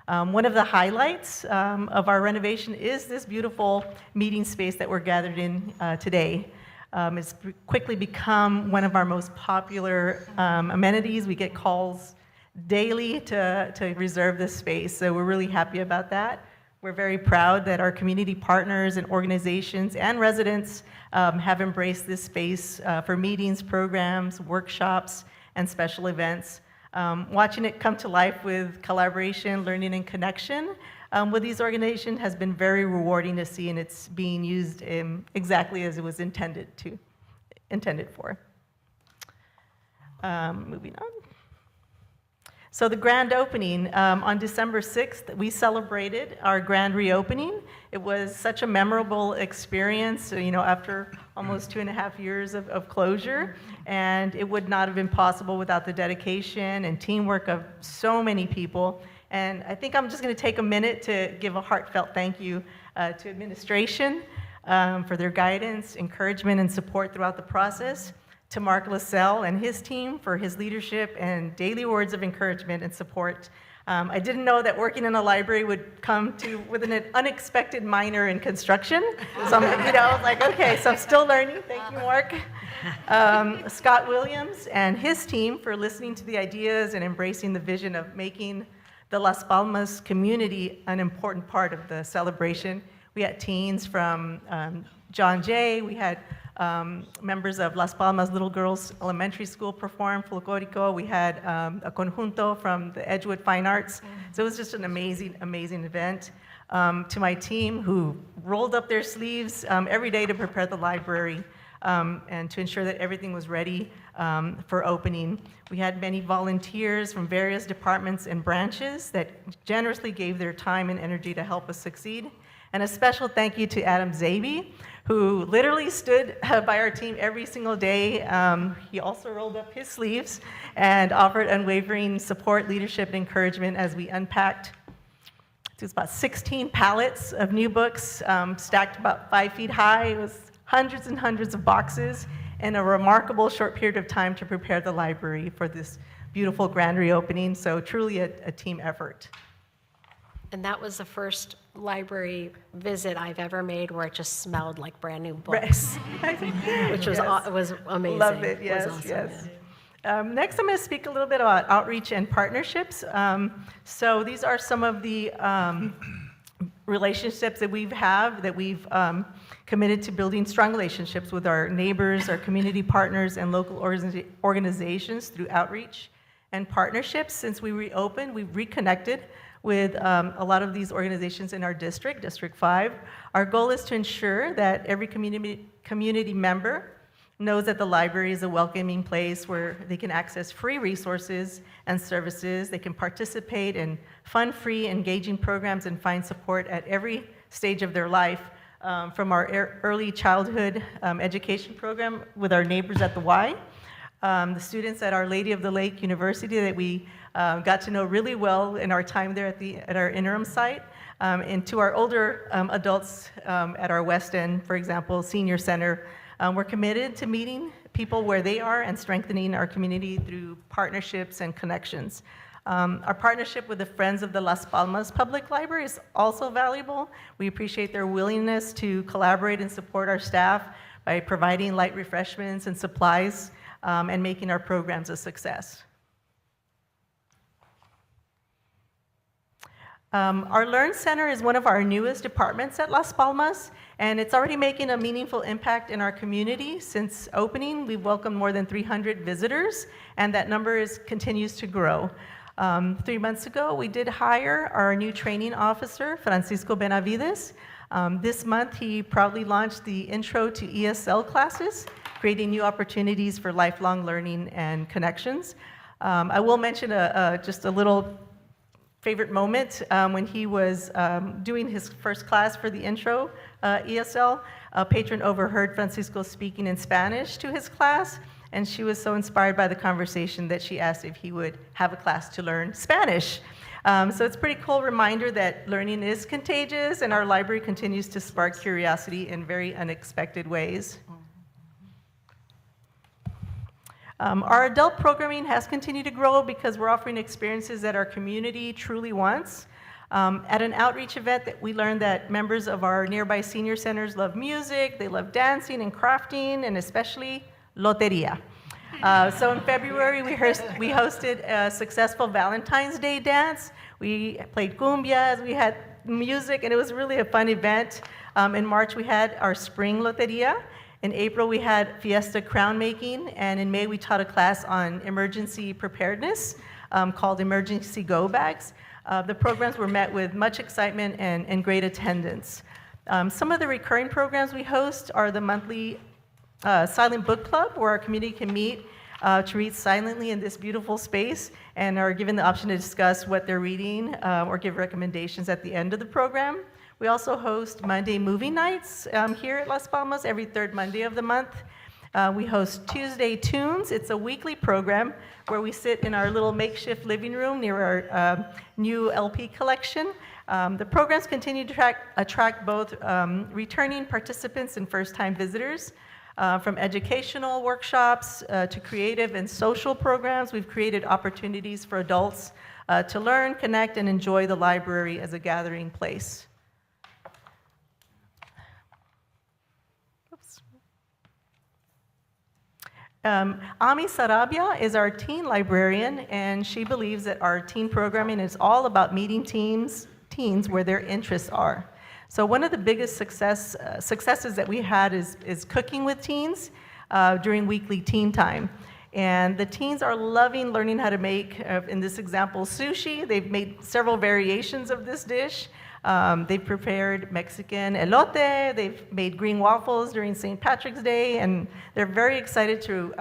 One of the highlights of our renovation is this beautiful meeting space that we're gathered in today. It's quickly become one of our most popular amenities. We get calls daily to reserve this space, so we're really happy about that. We're very proud that our community partners and organizations and residents have embraced this space for meetings, programs, workshops, and special events. Watching it come to life with collaboration, learning, and connection with these organizations has been very rewarding to see, and it's being used exactly as it was intended for. Moving on. So the grand opening, on December 6th, we celebrated our grand reopening. It was such a memorable experience, after almost 2.5 years of closure, and it would not have been possible without the dedication and teamwork of so many people. And I think I'm just going to take a minute to give a heartfelt thank you to administration for their guidance, encouragement, and support throughout the process, to Mark Lassell and his team for his leadership and daily words of encouragement and support. I didn't know that working in a library would come with an unexpected minor in construction. So I'm like, okay, so I'm still learning. Thank you, Mark. Scott Williams and his team for listening to the ideas and embracing the vision of making the Las Palmas community an important part of the celebration. We had teens from John Jay, we had members of Las Palmas Little Girls Elementary School perform folklorico. We had a conjunto from the Edgewood Fine Arts. So it was just an amazing, amazing event. To my team who rolled up their sleeves every day to prepare the library and to ensure that everything was ready for opening. We had many volunteers from various departments and branches that generously gave their time and energy to help us succeed. And a special thank you to Adam Zaby, who literally stood by our team every single day. He also rolled up his sleeves and offered unwavering support, leadership, and encouragement as we unpacked. It was about 16 pallets of new books stacked about 5 feet high. It was hundreds and hundreds of boxes in a remarkable short period of time to prepare the library for this beautiful grand reopening. So truly a team effort. And that was the first library visit I've ever made where it just smelled like brand new books, which was, was amazing. Love it, yes, was awesome. yes. Next, I'm going to speak a little bit about outreach and partnerships. So these are some of the relationships that we've committed to building strong relationships with our neighbors, our community partners, and local organizations through outreach and partnerships. Since we reopened, we've reconnected with a lot of these organizations in our district, District 5. Our goal is to ensure that every community member knows that the library is a welcoming place where they can access free resources and services. They can participate in fun-free, engaging programs and find support at every stage of their life, from our early childhood education program with our neighbors at the Y, the students at Our Lady of the Lake University that we got to know really well in our time there at our interim site, and to our older adults at our West End, for example, Senior Center. We're committed to meeting people where they are and strengthening our community through partnerships and connections. Our partnership with the Friends of the Las Palmas Public Library is also valuable. We appreciate their willingness to collaborate and support our staff by providing light refreshments and supplies and making our programs a success. Our Learn Center is one of our newest departments at Las Palmas, and it's already making a meaningful impact in our community. Since opening, we've welcomed more than 300 visitors, and that number continues to grow. 3 months ago, we did hire our new training officer, Francisco Benavides. This month, he proudly launched the Intro to ESL classes, creating new opportunities for lifelong learning and connections. I will mention just a little favorite moment when he was doing his first class for the Intro ESL. A patron overheard Francisco speaking in Spanish to his class, and she was so inspired by the conversation that she asked if he would have a class to learn Spanish. So it's a pretty cool reminder that learning is contagious, and our library continues to spark curiosity in very unexpected ways. Our adult programming has continued to grow because we're offering experiences that our community truly wants. At an outreach event, that we learned that members of our nearby senior centers love music, they love dancing and crafting, and especially loteria. So in February, we hosted a successful Valentine's Day dance. We played cumbias, we had music, and it was really a fun event. In March, we had our spring loteria. In April, we had fiesta crown making, and in May, we taught a class on emergency preparedness called Emergency Go Bags. The programs were met with much excitement and great attendance. Some of the recurring programs we host are the monthly Silent Book Club, where our community can meet to read silently in this beautiful space and are given the option to discuss what they're reading or give recommendations at the end of the program. We also host Monday movie nights here at Las Palmas every third Monday of the month. We host Tuesday Tunes. It's a weekly program where we sit in our little makeshift living room near our new LP collection. The programs continue to attract both returning participants and first-time visitors. From educational workshops to creative and social programs, we've created opportunities for adults to learn, connect, and enjoy the library as a gathering place. Ami Sarabia is our teen librarian, and she believes that our teen programming is all about meeting teens where their interests are. So one of the biggest successes that we had is cooking with teens during weekly teen time. And the teens are loving learning how to make, in this example, sushi. They've made several variations of this dish. They've prepared Mexican elote. They've made green waffles during St. Patrick's Day. And they're very excited to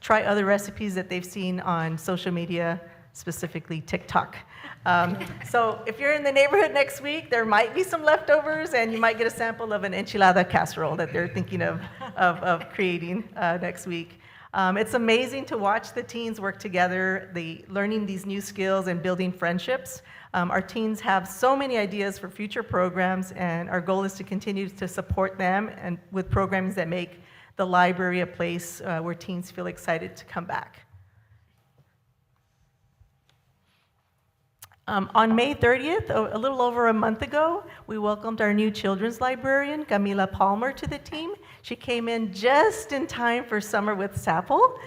try other recipes that they've seen on social media, specifically TikTok. So if you're in the neighborhood next week, there might be some leftovers, and you might get a sample of an enchilada casserole that they're thinking of creating next week. It's amazing to watch the teens work together, learning these new skills and building friendships. Our teens have so many ideas for future programs, and our goal is to continue to support them and with programs that make the library a place where teens feel excited to come back. On May 30th, a little over a month ago, we welcomed our new children's librarian, Camila Palmer, to the team. She came in just in time for summer with SAPL.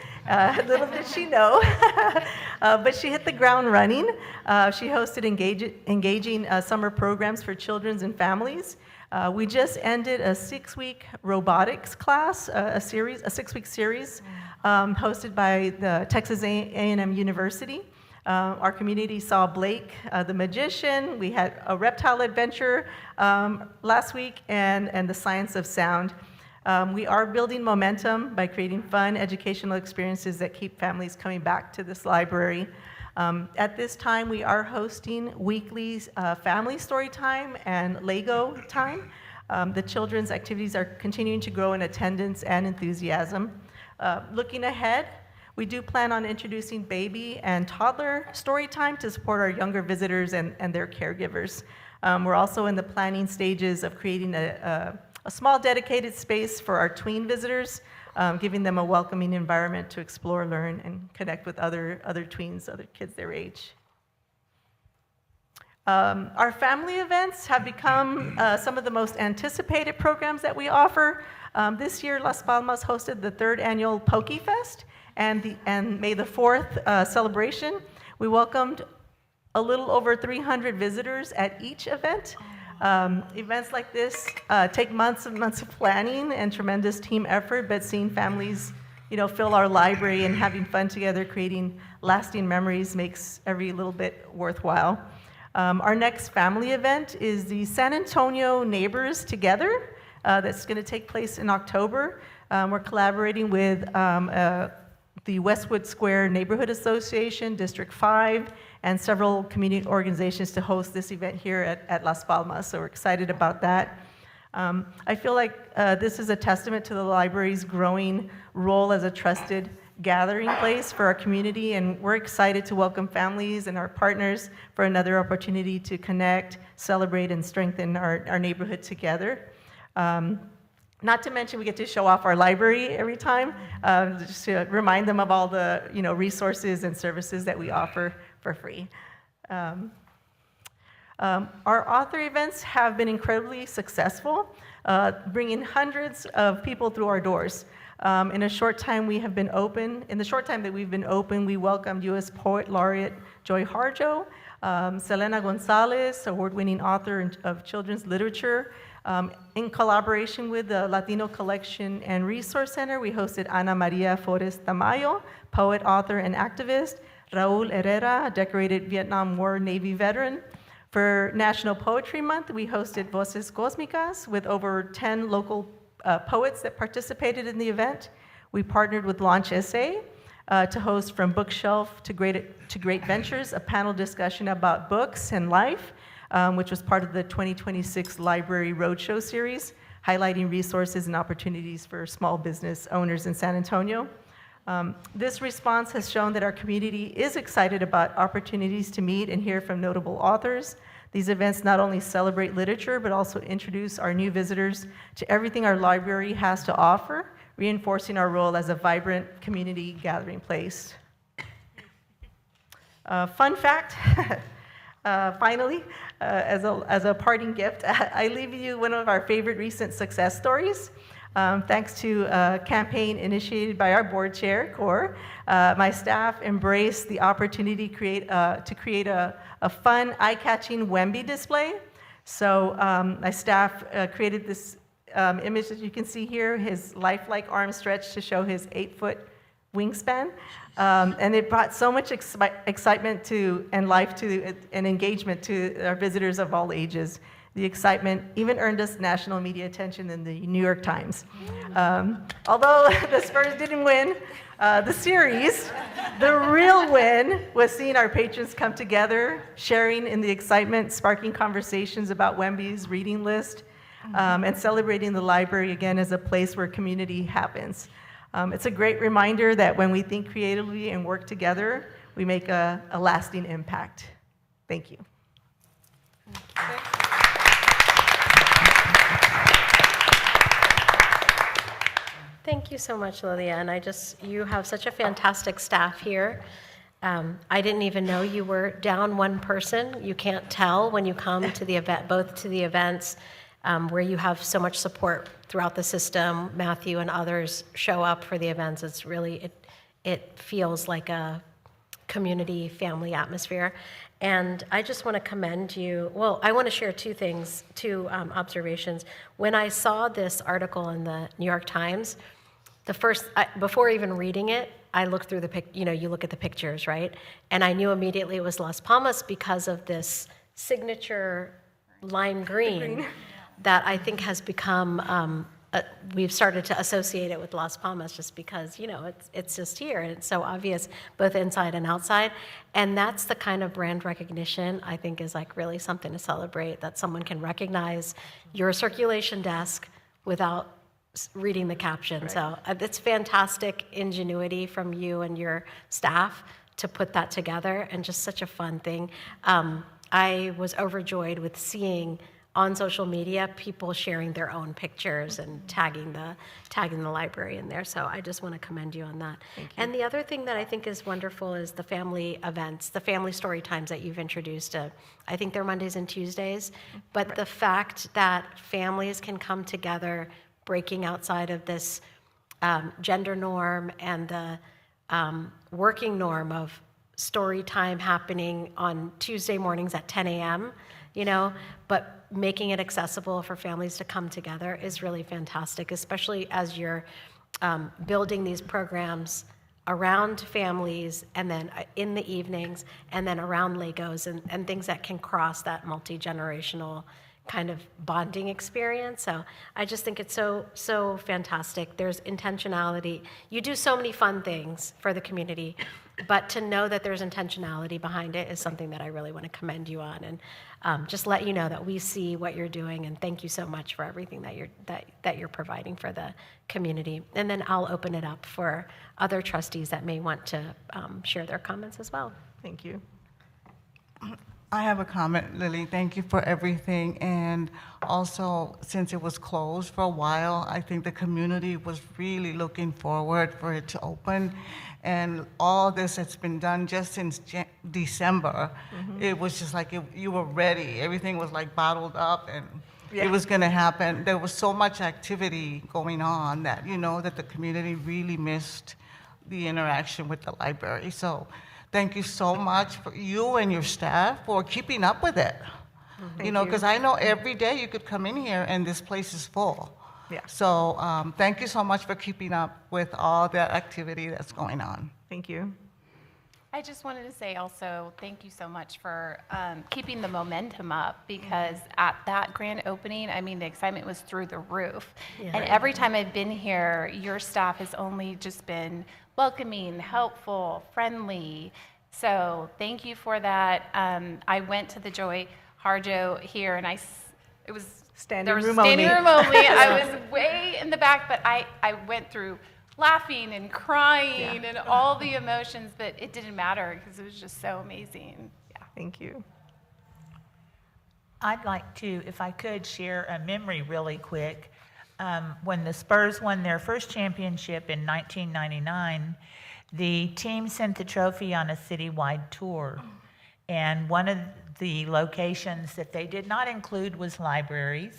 Little did she know, but she hit the ground running. She hosted engaging summer programs for children and families. We just ended a 6-week robotics class, a 6-week series hosted by the Texas A&M University. Our community saw Blake, the magician. We had a reptile adventure last week and the science of sound. We are building momentum by creating fun educational experiences that keep families coming back to this library. At this time, we are hosting weekly family story time and Lego time. The children's activities are continuing to grow in attendance and enthusiasm. Looking ahead, we do plan on introducing baby and toddler story time to support our younger visitors and their caregivers. We're also in the planning stages of creating a small dedicated space for our tween visitors, giving them a welcoming environment to explore, learn, and connect with other tweens, other kids their age. Our family events have become some of the most anticipated programs that we offer. This year, Las Palmas hosted the 3rd annual Poke Fest and May the 4th celebration. We welcomed a little over 300 visitors at each event. Events like this take months and months of planning and tremendous team effort, but seeing families, fill our library and having fun together, creating lasting memories makes every little bit worthwhile. Our next family event is the San Antonio Neighbors Together. That's going to take place in October. We're collaborating with the Westwood Square Neighborhood Association, District 5, and several community organizations to host this event here at Las Palmas, so we're excited about that. I feel like this is a testament to the library's growing role as a trusted gathering place for our community, and we're excited to welcome families and our partners for another opportunity to connect, celebrate, and strengthen our neighborhood together. Not to mention, we get to show off our library every time, just to remind them of all the resources and services that we offer for free. Our author events have been incredibly successful, bringing hundreds of people through our doors. In the short time that we've been open, we welcomed U.S. Poet Laureate Joy Harjo, Selena Gonzalez, award-winning author of children's literature. In collaboration with the Latino Collection and Resource Center, we hosted Ana Maria Flores Tamayo, poet, author, and activist, Raul Herrera, a decorated Vietnam War Navy veteran. For National Poetry Month, we hosted Voces Cósmicas with over 10 local poets that participated in the event. We partnered with Launch SA to host From Bookshelf to Great Ventures, a panel discussion about books and life, which was part of the 2026 Library Roadshow series, highlighting resources and opportunities for small business owners in San Antonio. This response has shown that our community is excited about opportunities to meet and hear from notable authors. These events not only celebrate literature, but also introduce our new visitors to everything our library has to offer, reinforcing our role as a vibrant community gathering place. Fun fact, finally, as a parting gift, I leave you one of our favorite recent success stories. Thanks to a campaign initiated by our board chair, Cor, my staff embraced the opportunity to create a fun, eye-catching Wemby display. So my staff created this image that you can see here, his lifelike arm stretched to show his 8-foot wingspan. And it brought so much excitement and life and engagement to our visitors of all ages. The excitement even earned us national media attention in the New York Times. Although the Spurs didn't win the series, the real win was seeing our patrons come together, sharing in the excitement, sparking conversations about Wemby's reading list, and celebrating the library again as a place where community happens. It's a great reminder that when we think creatively and work together, we make a lasting impact. Thank you. Thank you so much, Lilia, and you have such a fantastic staff here. I didn't even know you were down one person. You can't tell when you come to the event, both to the events where you have so much support throughout the system. Matthew and others show up for the events. It's really, it feels like a community, family atmosphere. And I just want to commend you. Well, I want to share two observations. When I saw this article in the New York Times, before even reading it, I looked through you look at the pictures, right? And I knew immediately it was Las Palmas because of this signature lime green that I think has become, we've started to associate it with Las Palmas just because, it's just here and it's so obvious both inside and outside. And that's the kind of brand recognition I think is like really something to celebrate, that someone can recognize your circulation desk without reading the caption. Right. So it's fantastic ingenuity from you and your staff to put that together, and just such a fun thing. I was overjoyed with seeing on social media people sharing their own pictures and tagging the library in there. So I just want to commend you on that. And the other thing that I think is wonderful is the family events, the family story times that you've introduced. I think they're Mondays and Tuesdays, but the fact that families can come together, breaking outside of this gender norm and the working norm of story time happening on Tuesday mornings at 10 a.m., but making it accessible for families to come together is really fantastic, especially as you're building these programs around families and then in the evenings and then around Legos and things that can cross that multi-generational kind of bonding experience. So I just think it's so fantastic. There's intentionality. You do so many fun things for the community, but to know that there's intentionality behind it is something that I really want to commend you on, and just let you know that we see what you're doing, and thank you so much for everything that you're providing for the community. And then I'll open it up for other trustees that may want to share their comments as well. Thank you. I have a comment, Lily. Thank you for everything. And also, since it was closed for a while, I think the community was really looking forward for it to open. And all this has been done just since December. It was just like you were ready. Everything was like bottled up and Yeah. it was going to happen. There was so much activity going on that, that the community really missed the interaction with the library. So thank you so much for you and your staff for keeping up with it. Thank Because you. I know every day you could come in here and this place is full. Yeah. So thank you so much for keeping up with all that activity that's going on. Thank you. I just wanted to say also, thank you so much for keeping the momentum up, because at that grand opening, I mean, the excitement was through the roof. Yeah. And every time I've been here, your staff has only just been welcoming, helpful, friendly. So thank you for that. I went to the Joy Harjo here, and it was Standing room standing only. room only. I was way in the back, but I went through laughing and crying and all the emotions, but it didn't matter because it was just so amazing. Yeah. Thank you. I'd like to, if I could, share a memory really quick. When the Spurs won their first championship in 1999, the team sent the trophy on a citywide tour. And one of the locations that they did not include was libraries.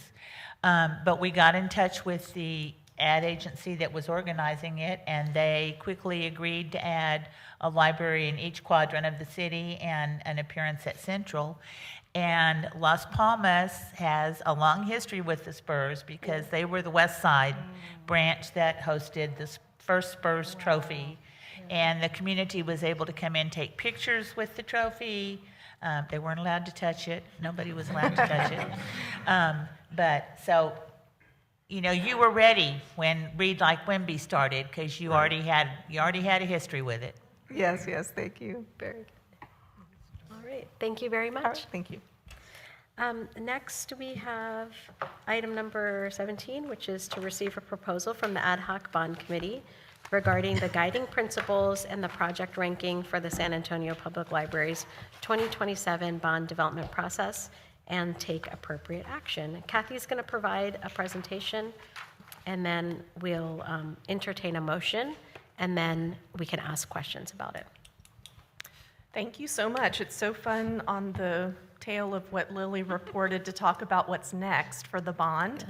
But we got in touch with the ad agency that was organizing it, and they quickly agreed to add a library in each quadrant of the city and an appearance at Central. And Las Palmas has a long history with the Spurs because they were the West Side branch that hosted the first Spurs trophy. And the community was able to come in, take pictures with the trophy. They weren't allowed to touch it. Nobody was allowed to touch it. But so, you were ready when Read Like Wimby started because you already had a history with it. Yes, thank you. Very good. All right, thank you very much. All right, thank you. Next, we have item number 17, which is to receive a proposal from the Ad Hoc Bond Committee regarding the guiding principles and the project ranking for the San Antonio Public Library's 2027 bond development process and take appropriate action. Kathy's going to provide a presentation, and then we'll entertain a motion, and then we can ask questions about it. Thank you so much. It's so fun on the tail of what Lily reported to talk about what's next for the bond,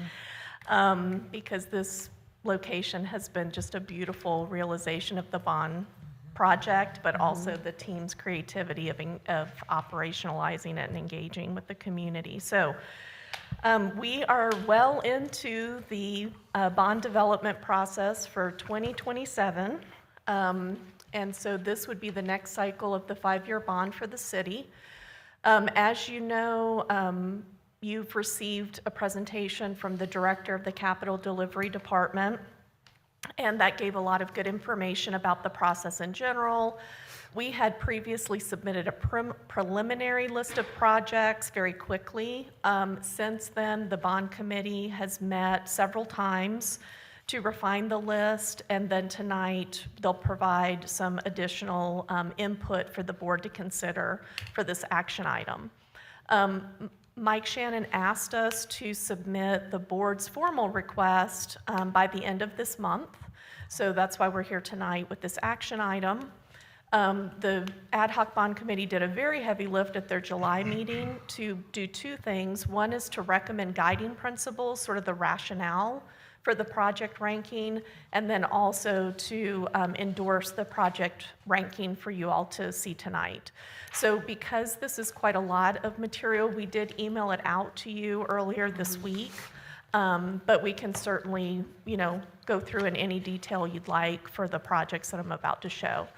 because this location has been just a beautiful realization of the bond project, but also the team's creativity of operationalizing it and engaging with the community. So we are well into the bond development process for 2027. And so this would be the next cycle of the 5-year bond for the city. As you know, you've received a presentation from the director of the Capital Delivery Department, and that gave a lot of good information about the process in general. We had previously submitted a preliminary list of projects very quickly. Since then, the bond committee has met several times to refine the list, and then tonight they'll provide some additional input for the board to consider for this action item. Mike Shannon asked us to submit the board's formal request by the end of this month, so that's why we're here tonight with this action item. The Ad Hoc Bond Committee did a very heavy lift at their July meeting to do two things. One is to recommend guiding principles, sort of the rationale for the project ranking, and then also to endorse the project ranking for you all to see tonight. So because this is quite a lot of material, we did email it out to you earlier this week, but we can certainly, go through in any detail you'd like for the projects that I'm about to show.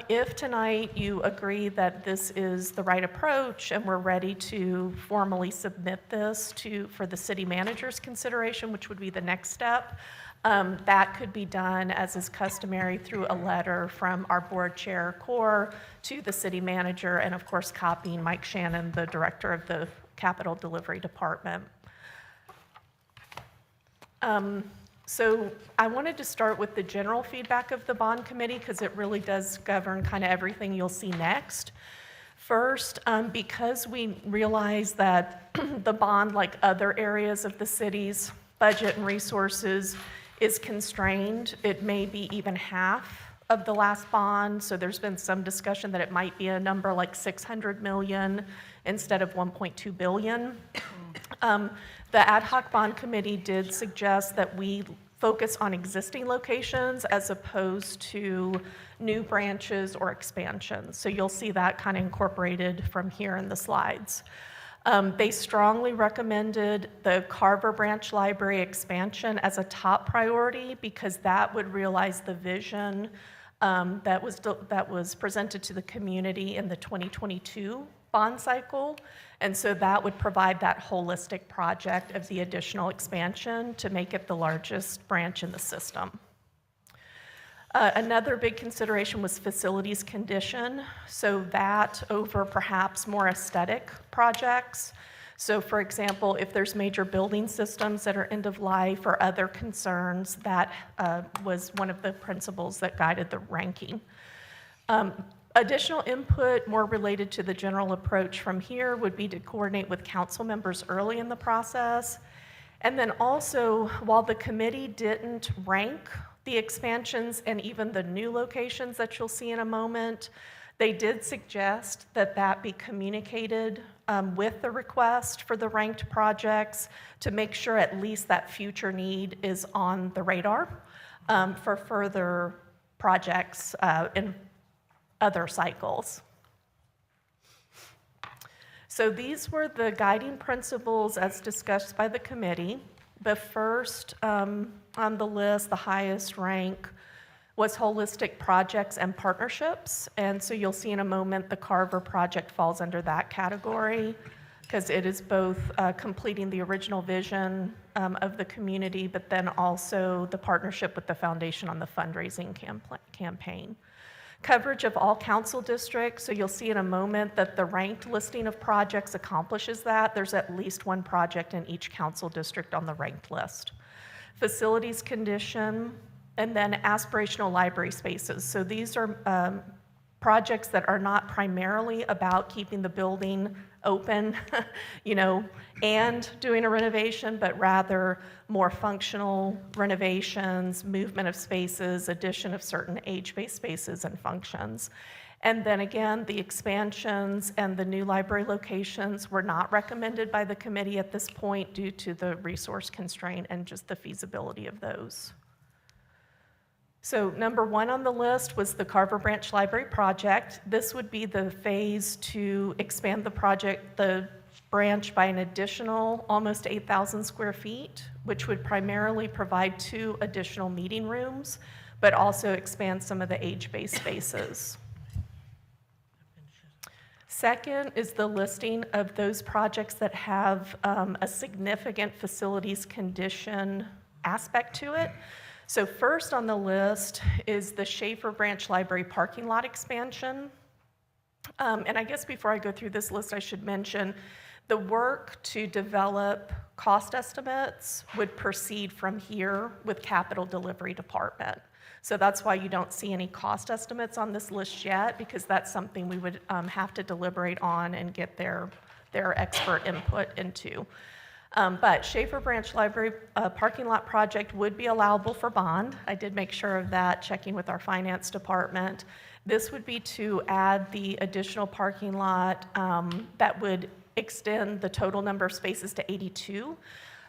If tonight you agree that this is the right approach and we're ready to formally submit this for the city manager's consideration, which would be the next step, that could be done as is customary through a letter from our board chair, Core, to the city manager, and of course copying Mike Shannon, the director of the Capital Delivery Department. So I wanted to start with the general feedback of the bond committee because it really does govern kind of everything you'll see next. First, because we realize that the bond, like other areas of the city's budget and resources, is constrained, it may be even half of the last bond. So there's been some discussion that it might be a number like 600 million instead of 1.2 billion. The ad hoc bond committee did suggest that we focus on existing locations as opposed to new branches or expansions. So you'll see that kind of incorporated from here in the slides. They strongly recommended the Carver Branch Library expansion as a top priority because that would realize the vision that was presented to the community in the 2022 bond cycle. And so that would provide that holistic project of the additional expansion to make it the largest branch in the system. Another big consideration was facilities condition, so that over perhaps more aesthetic projects. So for example, if there's major building systems that are end of life or other concerns, that was one of the principles that guided the ranking. Additional input more related to the general approach from here would be to coordinate with council members early in the process. And then also, while the committee didn't rank the expansions and even the new locations that you'll see in a moment, they did suggest that that be communicated with the request for the ranked projects to make sure at least that future need is on the radar for further projects in other cycles. So these were the guiding principles as discussed by the committee. The first on the list, the highest rank, was holistic projects and partnerships. And so you'll see in a moment the Carver project falls under that category because it is both completing the original vision of the community, but then also the partnership with the foundation on the fundraising campaign. Coverage of all council districts, so you'll see in a moment that the ranked listing of projects accomplishes that. There's at least one project in each council district on the ranked list. Facilities condition, and then aspirational library spaces. So these are projects that are not primarily about keeping the building open, and doing a renovation, but rather more functional renovations, movement of spaces, addition of certain age-based spaces and functions. And then again, the expansions and the new library locations were not recommended by the committee at this point due to the resource constraint and just the feasibility of those. So number one on the list was the Carver Branch Library project. This would be the phase to expand the branch by an additional almost 8,000 square feet, which would primarily provide 2 additional meeting rooms, but also expand some of the age-based spaces. Second is the listing of those projects that have a significant facilities condition aspect to it. So first on the list is the Schaefer Branch Library parking lot expansion. And I guess before I go through this list, I should mention the work to develop cost estimates would proceed from here with Capital Delivery Department. So that's why you don't see any cost estimates on this list yet, because that's something we would have to deliberate on and get their expert input into. But Schaefer Branch Library parking lot project would be allowable for bond. I did make sure of that, checking with our finance department. This would be to add the additional parking lot that would extend the total number of spaces to 82.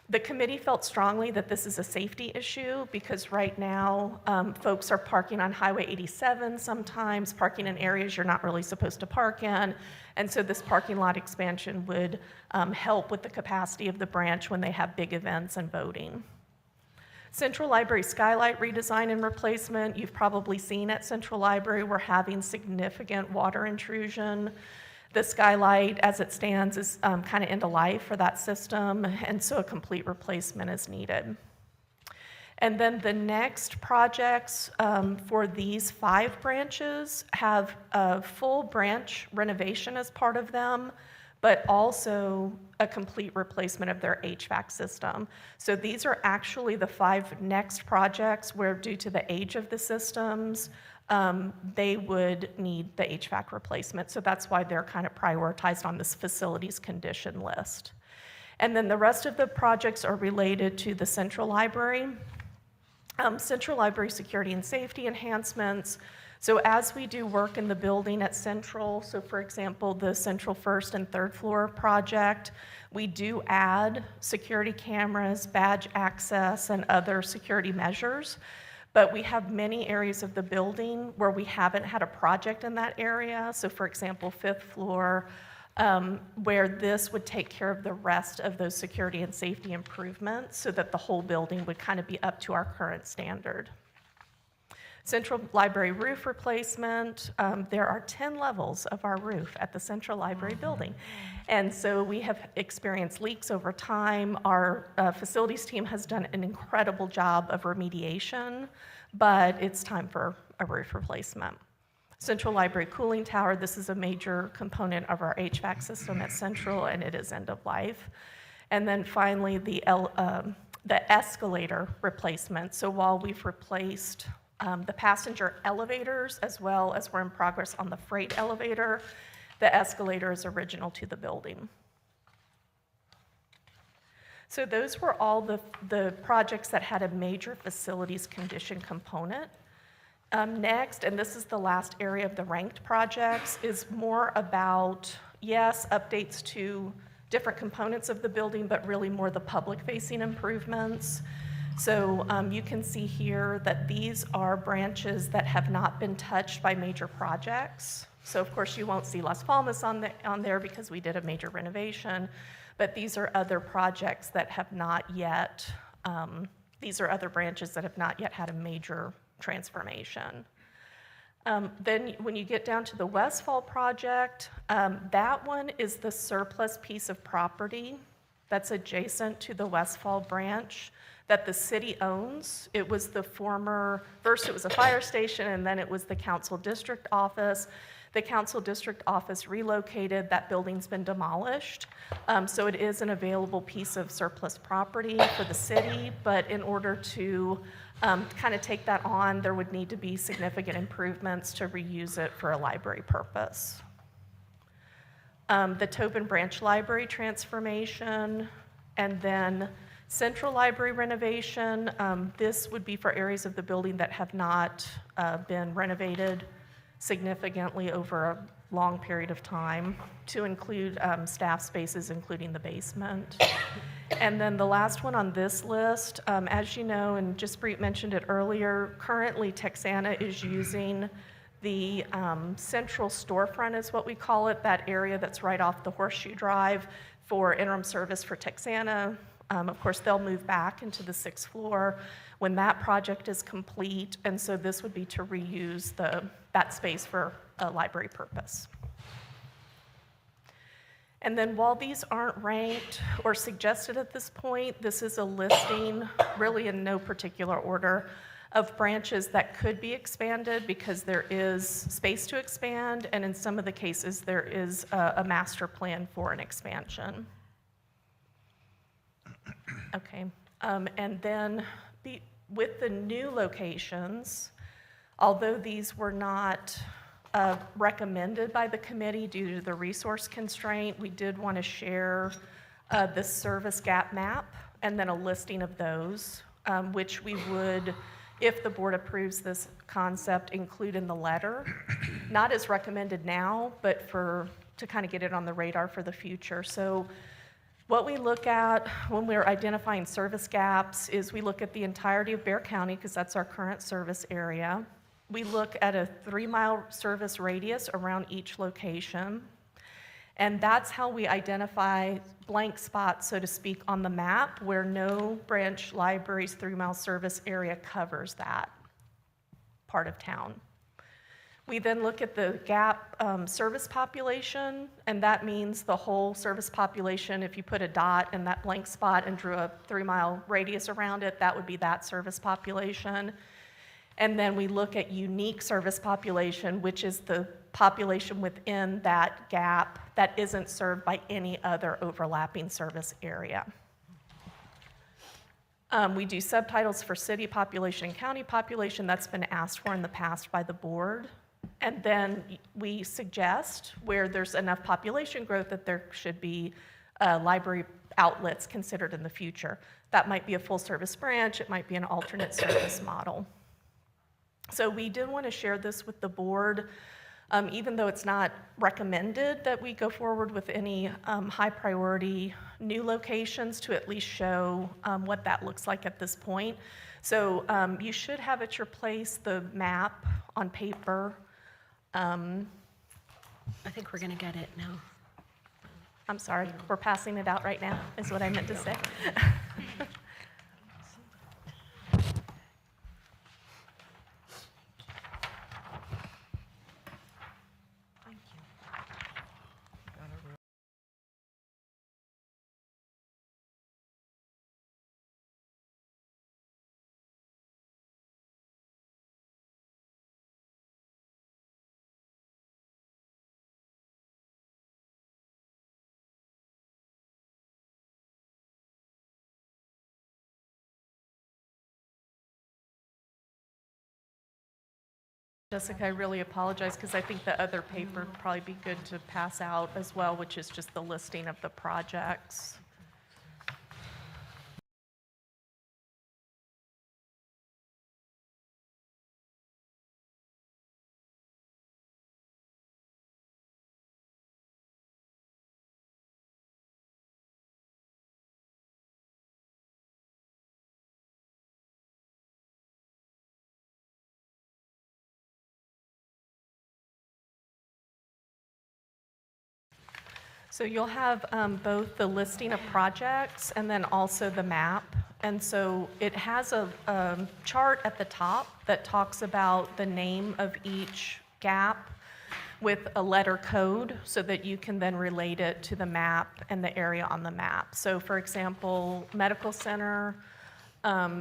The committee felt strongly that this is a safety issue because right now folks are parking on Highway 87 sometimes, parking in areas you're not really supposed to park in. And so this parking lot expansion would help with the capacity of the branch when they have big events and voting. Central Library skylight redesign and replacement. You've probably seen at Central Library, we're having significant water intrusion. The skylight, as it stands, is kind of end of life for that system, and so a complete replacement is needed. And then the next projects for these 5 branches have a full branch renovation as part of them, but also a complete replacement of their HVAC system. So these are actually the 5 next projects where, due to the age of the systems, they would need the HVAC replacement. So that's why they're kind of prioritized on this facilities condition list. And then the rest of the projects are related to the Central Library. Central Library security and safety enhancements. So as we do work in the building at Central, so for example, the Central first and third floor project, we do add security cameras, badge access, and other security measures. But we have many areas of the building where we haven't had a project in that area. So for example, fifth floor, where this would take care of the rest of those security and safety improvements so that the whole building would kind of be up to our current standard. Central Library roof replacement, there are 10 levels of our roof at the Central Library building. And so we have experienced leaks over time. Our facilities team has done an incredible job of remediation, but it's time for a roof replacement. Central Library cooling tower, this is a major component of our HVAC system at Central, and it is end of life. And then finally, the escalator replacement. So while we've replaced the passenger elevators, as well as we're in progress on the freight elevator, the escalator is original to the building. So those were all the projects that had a major facilities condition component. Next, and this is the last area of the ranked projects, is more about, yes, updates to different components of the building, but really more the public-facing improvements. So you can see here that these are branches that have not been touched by major projects. So of course you won't see Las Palmas on there because we did a major renovation, but these are other projects that have not yet, these are other branches that have not yet had a major transformation. Then when you get down to the Westfall project, that one is the surplus piece of property that's adjacent to the Westfall branch that the city owns. It was the former, first it was a fire station, and then it was the council district office. The council district office relocated, that building's been demolished. So it is an available piece of surplus property for the city, but in order to kind of take that on, there would need to be significant improvements to reuse it for a library purpose. The Tobin Branch Library transformation, and then Central Library renovation. This would be for areas of the building that have not been renovated significantly over a long period of time, to include staff spaces, including the basement. And then the last one on this list, as you know, and Jaspreet mentioned it earlier, currently Texana is using the central storefront, is what we call it, that area that's right off the Horseshoe Drive, for interim service for Texana. Of course, they'll move back into the 6th floor when that project is complete, and so this would be to reuse that space for a library purpose. And then while these aren't ranked or suggested at this point, this is a listing, really in no particular order, of branches that could be expanded because there is space to expand, and in some of the cases there is a master plan for an expansion. Okay, and then with the new locations, although these were not recommended by the committee due to the resource constraint, we did want to share the service gap map and then a listing of those, which we would, if the board approves this concept, include in the letter. Not as recommended now, but to kind of get it on the radar for the future. So what we look at when we're identifying service gaps is we look at the entirety of Bexar County, because that's our current service area. We look at a 3-mile service radius around each location, and that's how we identify blank spots, so to speak, on the map where no branch library's 3-mile service area covers that part of town. We then look at the gap service population, and that means the whole service population. If you put a dot in that blank spot and drew a 3-mile radius around it, that would be that service population. And then we look at unique service population, which is the population within that gap that isn't served by any other overlapping service area. We do subtitles for city population and county population. That's been asked for in the past by the board. And then we suggest where there's enough population growth that there should be library outlets considered in the future. That might be a full-service branch. It might be an alternate service model. So we did want to share this with the board, even though it's not recommended that we go forward with any high-priority new locations, to at least show what that looks like at this point. So you should have at your place the map on paper. I think we're going to get it now. I'm sorry, we're passing it out right now, is what I meant to say. Jessica, I really apologize because I think the other paper would probably be good to pass out as well, which is just the listing of the projects. So you'll have both the listing of projects and then also the map. And so it has a chart at the top that talks about the name of each gap with a letter code so that you can then relate it to the map and the area on the map. So for example, medical center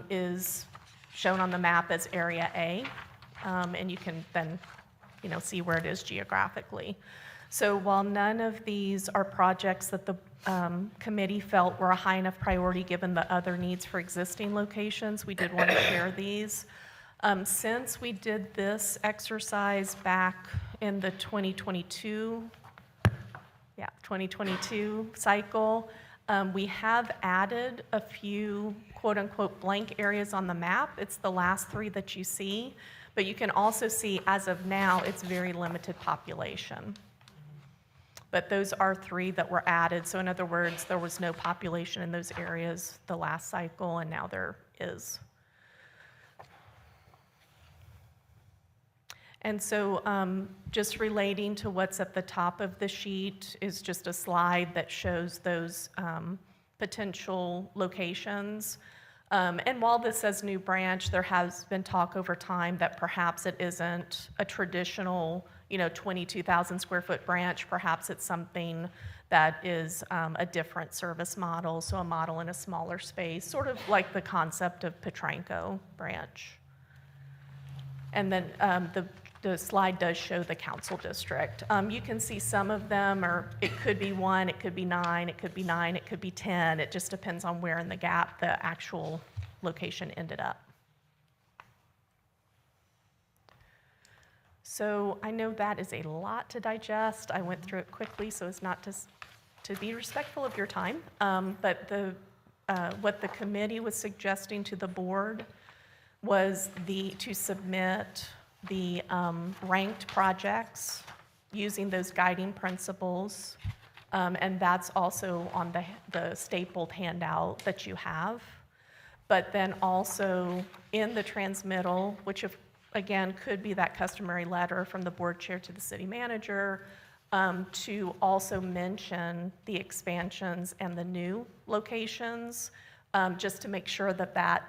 is shown on the map as area A, and you can then see where it is geographically. So while none of these are projects that the committee felt were a high enough priority given the other needs for existing locations, we did want to share these. Since we did this exercise back in the 2022 cycle, we have added a few quote-unquote blank areas on the map. It's the last 3 that you see, but you can also see as of now, it's very limited population. But those are 3 that were added. So in other words, there was no population in those areas the last cycle, and now there is. And so just relating to what's at the top of the sheet is just a slide that shows those potential locations. And while this says new branch, there has been talk over time that perhaps it isn't a traditional 22,000 square foot branch. Perhaps it's something that is a different service model, so a model in a smaller space, sort of like the concept of Petranco branch. And then the slide does show the council district. You can see some of them, or it could be 1, it could be 9, it could be 9, it could be 10. It just depends on where in the gap the actual location ended up. So I know that is a lot to digest. I went through it quickly so as not to be respectful of your time. But what the committee was suggesting to the board was to submit the ranked projects using those guiding principles. And that's also on the stapled handout that you have. But then also in the transmittal, which again, could be that customary letter from the board chair to the city manager, to also mention the expansions and the new locations, just to make sure that that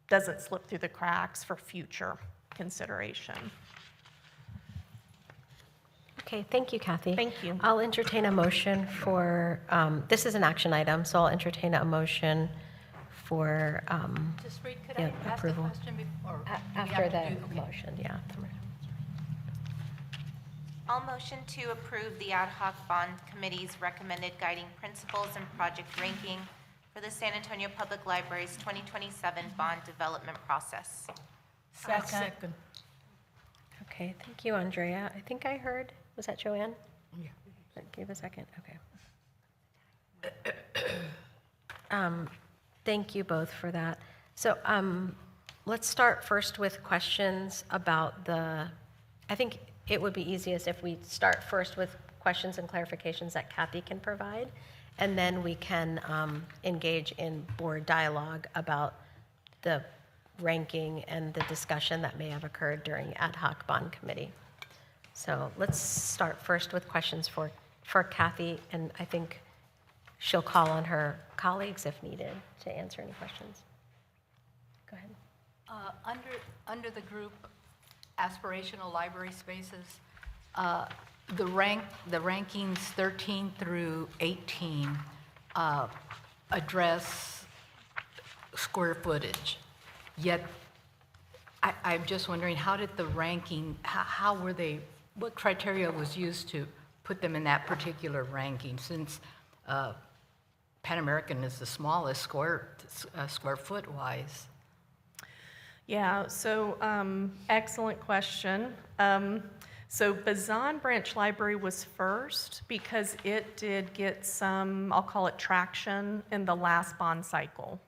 doesn't slip through the cracks for future consideration. Okay, thank you, Kathy. Thank you. I'll entertain a motion for, this is an action item, so I'll entertain a motion for Just read, could I ask a approval. question before? After the motion, yeah. I'll motion to approve the ad hoc bond committee's recommended guiding principles and project ranking for for the San Antonio Public Library's 2027 bond development process. Second. Okay, thank you, Andrea. I think I heard, was that Joanne? Yeah. Give a second, okay. Thank you both for that. So let's start first with questions about I think it would be easiest if we start first with questions and clarifications that Kathy can provide, and then we can engage in board dialogue about the ranking and the discussion that may have occurred during ad hoc bond committee. So let's start first with questions for Kathy, and I think she'll call on her colleagues if needed to answer any questions. Go ahead. Under the group aspirational library spaces, the rankings 13 through 18 address square footage. Yet, I'm just wondering, how did the ranking, how were they, what criteria was used to put them in that particular ranking, since Pan American is the smallest square foot wise? Yeah, so excellent question. So Bazan Branch Library was first because it did get some, I'll call it traction in the last bond cycle.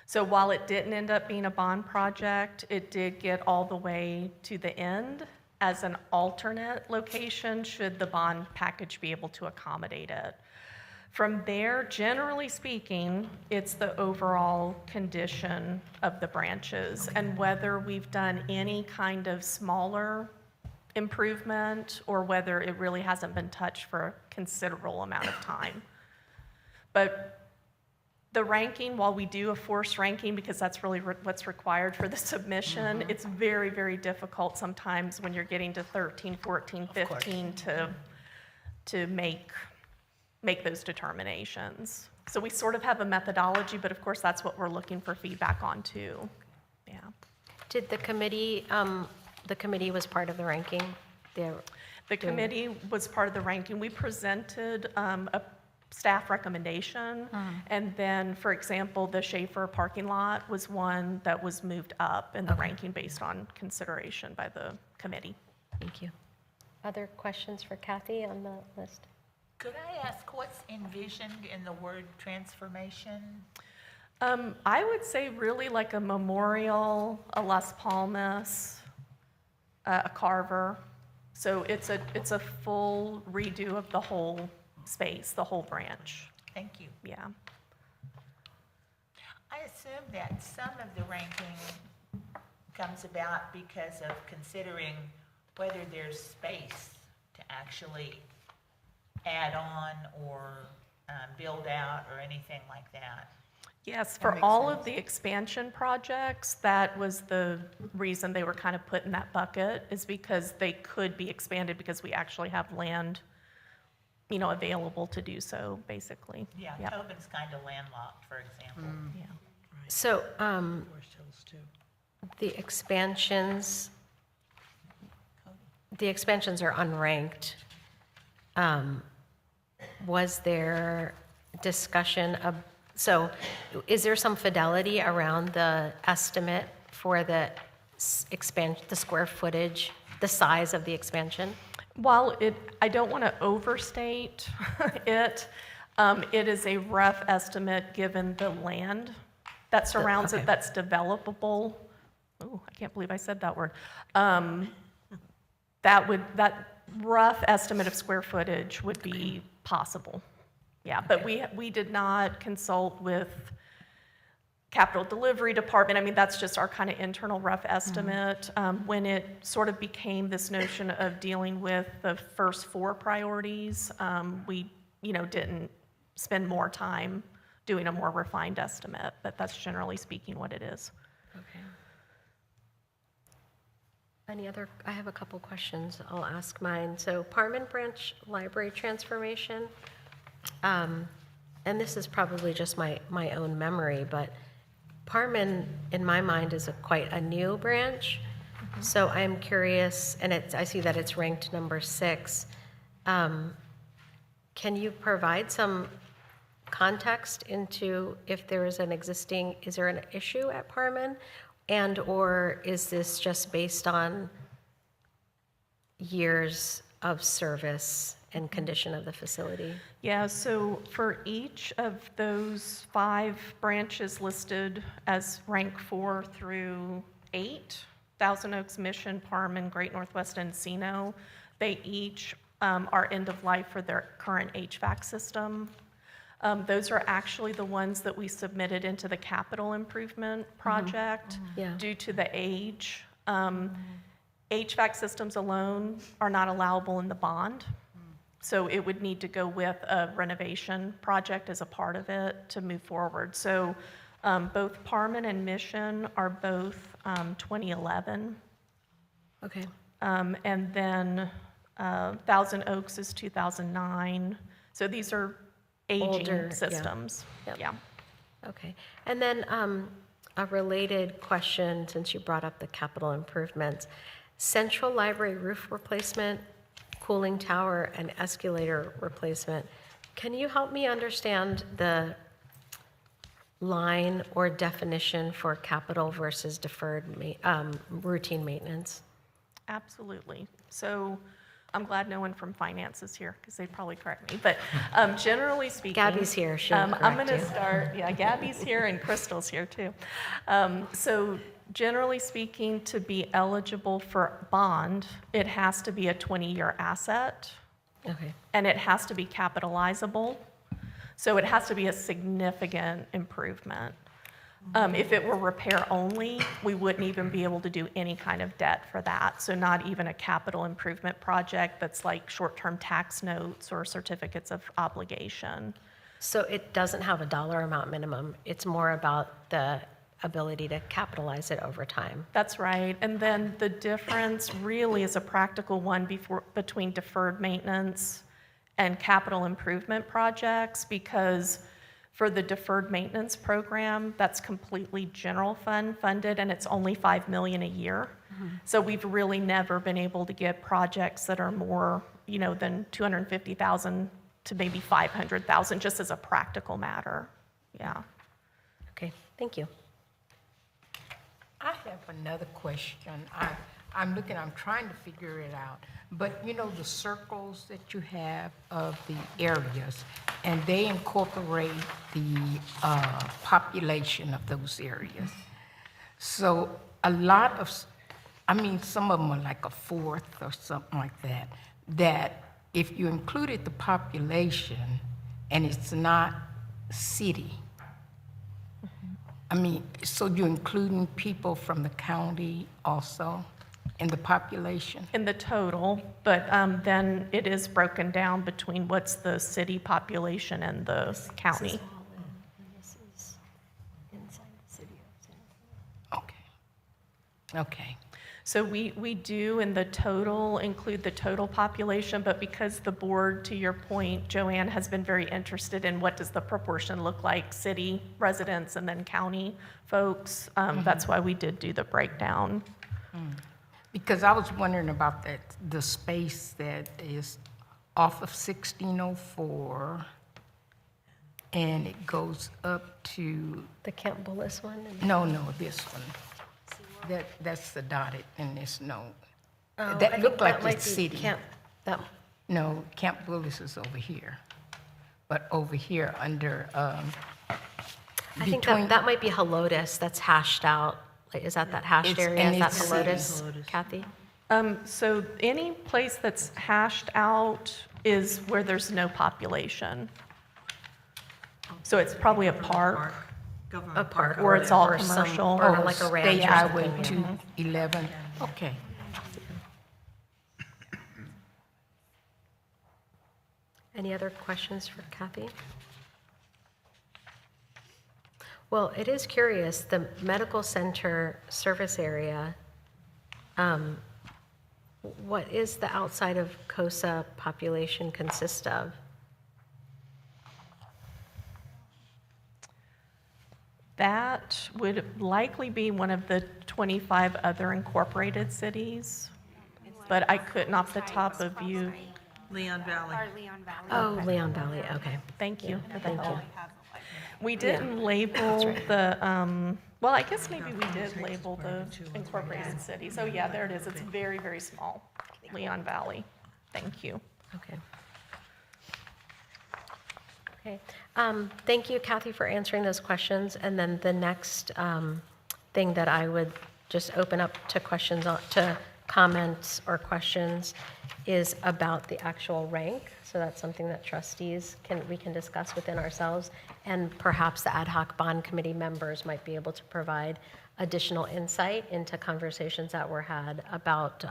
So while it didn't end up being a bond project, it did get all the way to the end as an alternate location should the bond package be able to accommodate it. From there, generally speaking, it's the overall condition of the branches and whether we've done any kind of smaller improvement or whether it really hasn't been touched for a considerable amount of time. But the ranking, while we do a forced ranking because that's really what's required for the submission, it's very, very difficult sometimes when you're getting to 13, 14, 15 to make those determinations. So we sort of have a methodology, but of course that's what we're looking for feedback on too. Yeah. Did the committee was part of the ranking? The committee was part of the ranking. We presented a staff recommendation, and then, for example, the Schaefer parking lot was one that was moved up in the ranking based on consideration by the committee. Thank you. Other questions for Kathy on the list? Could I ask what's envisioned in the word transformation? I would say really like a memorial, a Las Palmas, a Carver. So it's a full redo of the whole space, the whole branch. Thank you. Yeah. I assume that some of the ranking comes about because of considering whether there's space to actually add on or build out or anything like that. Yes, for all of the expansion projects, that was the reason they were kind of put in that bucket, is because they could be expanded because we actually have land, available to do so, basically. Yeah, Yep. Tobin's kind of landlocked, for example. Yeah. So the expansions are unranked. Was there discussion of, so is there some fidelity around the estimate for the the square footage, the size of the expansion? While I don't want to overstate it, it is a rough estimate given the land that surrounds it that's developable. Oh, I can't believe I said that word. That rough estimate of square footage would be possible. Yeah, but we did not consult with Capital Delivery Department. I mean, that's just our kind of internal rough estimate. When it sort of became this notion of dealing with the first 4 priorities, we, didn't spend more time doing a more refined estimate, but that's generally speaking what it is. Okay. I have a couple questions. I'll ask mine. So Parman Branch Library transformation, and this is probably just my own memory, but Parman, in my mind, is quite a new branch. So I'm curious, and I see that it's ranked number 6. Can you provide some context into if there is is there an issue at Parman? And/or is this just based on years of service and condition of the facility? Yeah, so for each of those 5 branches listed as rank 4 through 8, Thousand Oaks, Mission, Parman, Great Northwest, Encino, they each are end of life for their current HVAC system. Those are actually the ones that we submitted into the capital improvement project Yeah. due to the age. HVAC systems alone are not allowable in the bond. So it would need to go with a renovation project as a part of it to move forward. So both Parman and Mission are both 2011. Okay. And then Thousand Oaks is 2009. So these are aging Older, yeah. systems. Yep. Yeah. Okay. And then a related question, since you brought up the capital improvements. Central library roof replacement, cooling tower, and escalator replacement. Can you help me understand the line or definition for capital versus deferred routine maintenance? Absolutely. So I'm glad no one from finance is here because they'd probably correct me. But generally speaking, Gabby's here. She'll I'm correct going you. to start. Yeah, Gabby's here and Crystal's here too. So generally speaking, to be eligible for bond, it has to be a 20-year asset. Okay. And it has to be capitalizable. So it has to be a significant improvement. If it were repair only, we wouldn't even be able to do any kind of debt for that. So not even a capital improvement project that's like short-term tax notes or certificates of obligation. So it doesn't have a dollar amount minimum. It's more about the ability to capitalize it over time. That's right. And then the difference really is a practical one between deferred maintenance and capital improvement projects, because for the deferred maintenance program, that's completely general fund funded, and it's only $5 million a year. So we've really never been able to get projects that are more, than $250,000 to maybe $500,000, just as a practical matter. Yeah. Okay, thank you. I have another question. I'm trying to figure it out. But the circles that you have of the areas, and they incorporate the population of those areas. So a lot of, some of them are like a fourth or something like that, that if you included the population and it's not city, so you're including people from the county also in the population? In the total, but then it is broken down between what's the city population and the county. Okay. So we do in the total include the total population, but because the board, to your point, Joanne, has been very interested in what does the proportion look like, city residents and then county folks, that's why we did do the breakdown. Because I was wondering about the space that is off of 1604, and it goes up to... The Camp Bullis one? No, this one. That's the dotted in this note. Oh, I That think looked like that might it's be city. No, Camp Bullis is over here. But over here under, I think that might be Helotes, that's hashed out. Like, is that hashed It's- area? and Is that it's Helotes, Kathy? So any place that's hashed out is where there's no population. So it's probably a park. A park. Or it's all or some- commercial. Or like a ranch State or Highway something. 211. Okay. Any other questions for Kathy? Well, it is curious, the medical center service area, what is the outside of COSA population consist of? That would likely be one of the 25 other incorporated cities, but I couldn't off the top of you. Leon Valley. Our Leon Valley. Oh, Leon Valley, okay. Thank you. Thank you. We didn't label the, well, I guess maybe we did label the incorporated cities. Oh, yeah, there it is. It's very, very small. Leon Valley. Thank you. Okay. Okay. Thank you, Kathy, for answering those questions. And then the next thing that I would just open up to questions, to comments or questions is about the actual rank. So that's something that trustees we can discuss within ourselves, and perhaps the ad hoc bond committee members might be able to provide additional insight into conversations that were had about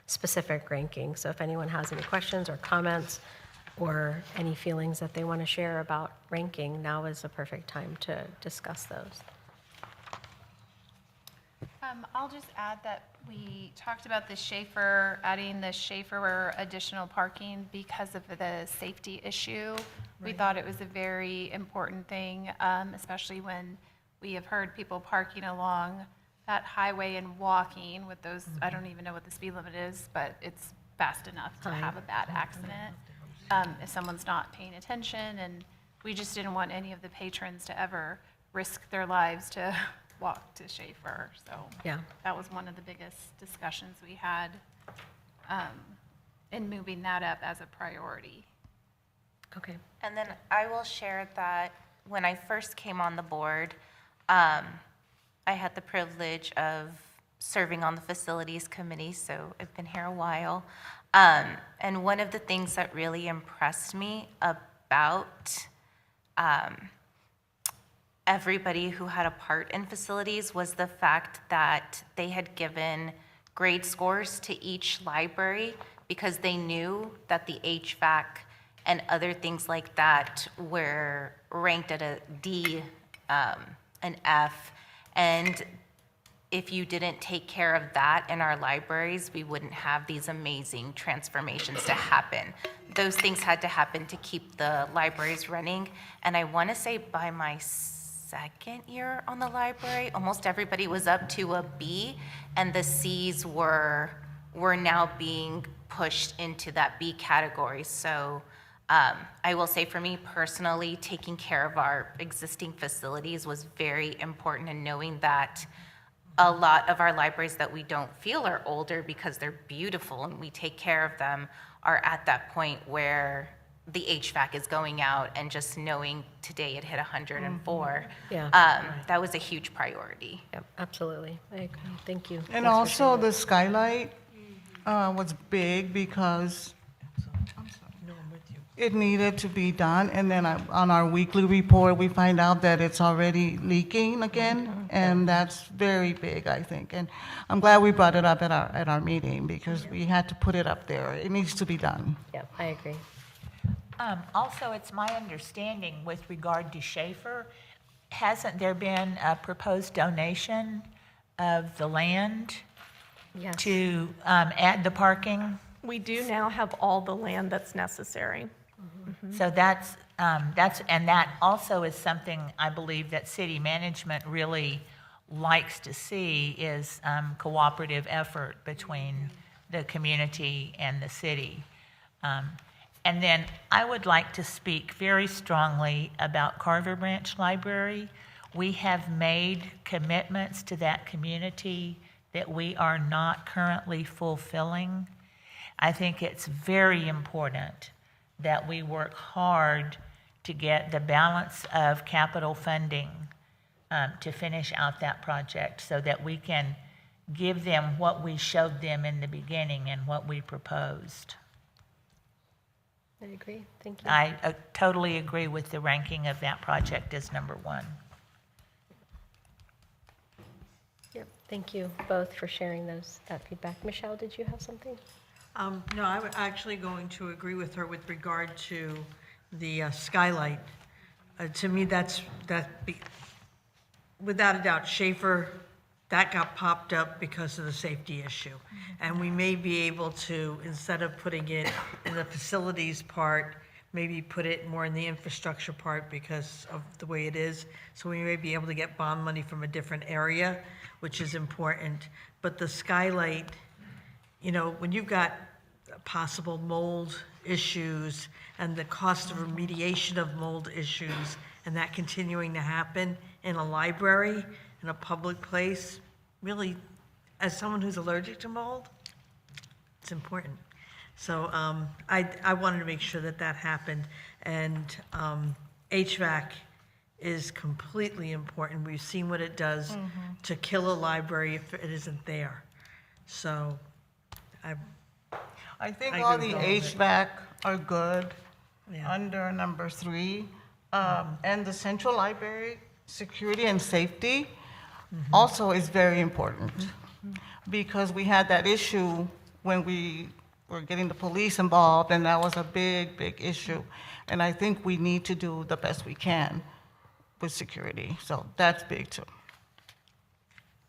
specific rankings. So if anyone has any questions or comments or any feelings that they want to share about ranking, now is the perfect time to discuss those. I'll just add that we talked about the Schaefer, adding the Schaefer additional parking because of the safety issue. We thought it was a very important thing, especially when we have heard people parking along that highway and walking with those, I don't even know what the speed limit is, but it's fast enough to have a bad accident if someone's not paying attention. And we just didn't want any of the patrons to ever risk their lives to walk to Schaefer. So yeah, that was one of the biggest discussions we had in moving that up as a priority. Okay. And then I will share that when I first came on the board, I had the privilege of serving on the facilities committee, so I've been here a while. And one of the things that really impressed me about everybody who had a part in facilities was the fact that they had given grade scores to each library because they knew that the HVAC and other things like that were ranked at a D, an F. And if you didn't take care of that in our libraries, we wouldn't have these amazing transformations to happen. Those things had to happen to keep the libraries running. And I want to say by my second year on the library, almost everybody was up to a B, and the C's were now being pushed into that B category. So I will say for me personally, taking care of our existing facilities was very important, and knowing that a lot of our libraries that we don't feel are older because they're beautiful and we take care of them are at that point where the HVAC is going out, and just knowing today it hit 104, that was a huge priority. Yep, absolutely. I agree. Thank you. And Thanks for also sharing the skylight was big because it needed to be done. And then on our weekly report, we find out that it's already leaking again. And that's very big, I think. And I'm glad we brought it up at our meeting because we had to put it up there. It needs to be done. Yeah, I agree. Also, it's my understanding with regard to Schaefer, hasn't there been a proposed donation of the land to add the parking? We do now have all the land that's necessary. So that's, and that also is something I believe that city management really likes to see is cooperative effort between the community and the city. And then I would like to speak very strongly about Carver Branch Library. We have made commitments to that community that we are not currently fulfilling. I think it's very important that we work hard to get the balance of capital funding to finish out that project so that we can give them what we showed them in the beginning and what we proposed. I agree. Thank you. I totally agree with the ranking of that project as number one. Yep. Thank you both for sharing that feedback. Michelle, did you have something? No, I'm actually going to agree with her with regard to the skylight. To me, without a doubt, Schaefer, that got popped up because of the safety issue. And we may be able to, instead of putting it in the facilities part, maybe put it more in the infrastructure part because of the way it is. So we may be able to get bond money from a different area, which is important. But the skylight, when you've got possible mold issues and the cost of remediation of mold issues, and that continuing to happen in a library, in a public place, really, as someone who's allergic to mold, it's important. So I wanted to make sure that that happened, and HVAC is completely important. We've seen what it does to kill a library if it isn't there. So I think I all agree the with all of it. HVAC are good Yeah. under number 3. And the central library, security and safety also is very important. Because we had that issue when we were getting the police involved, and that was a big, big issue. And I think we need to do the best we can with security. So that's big too.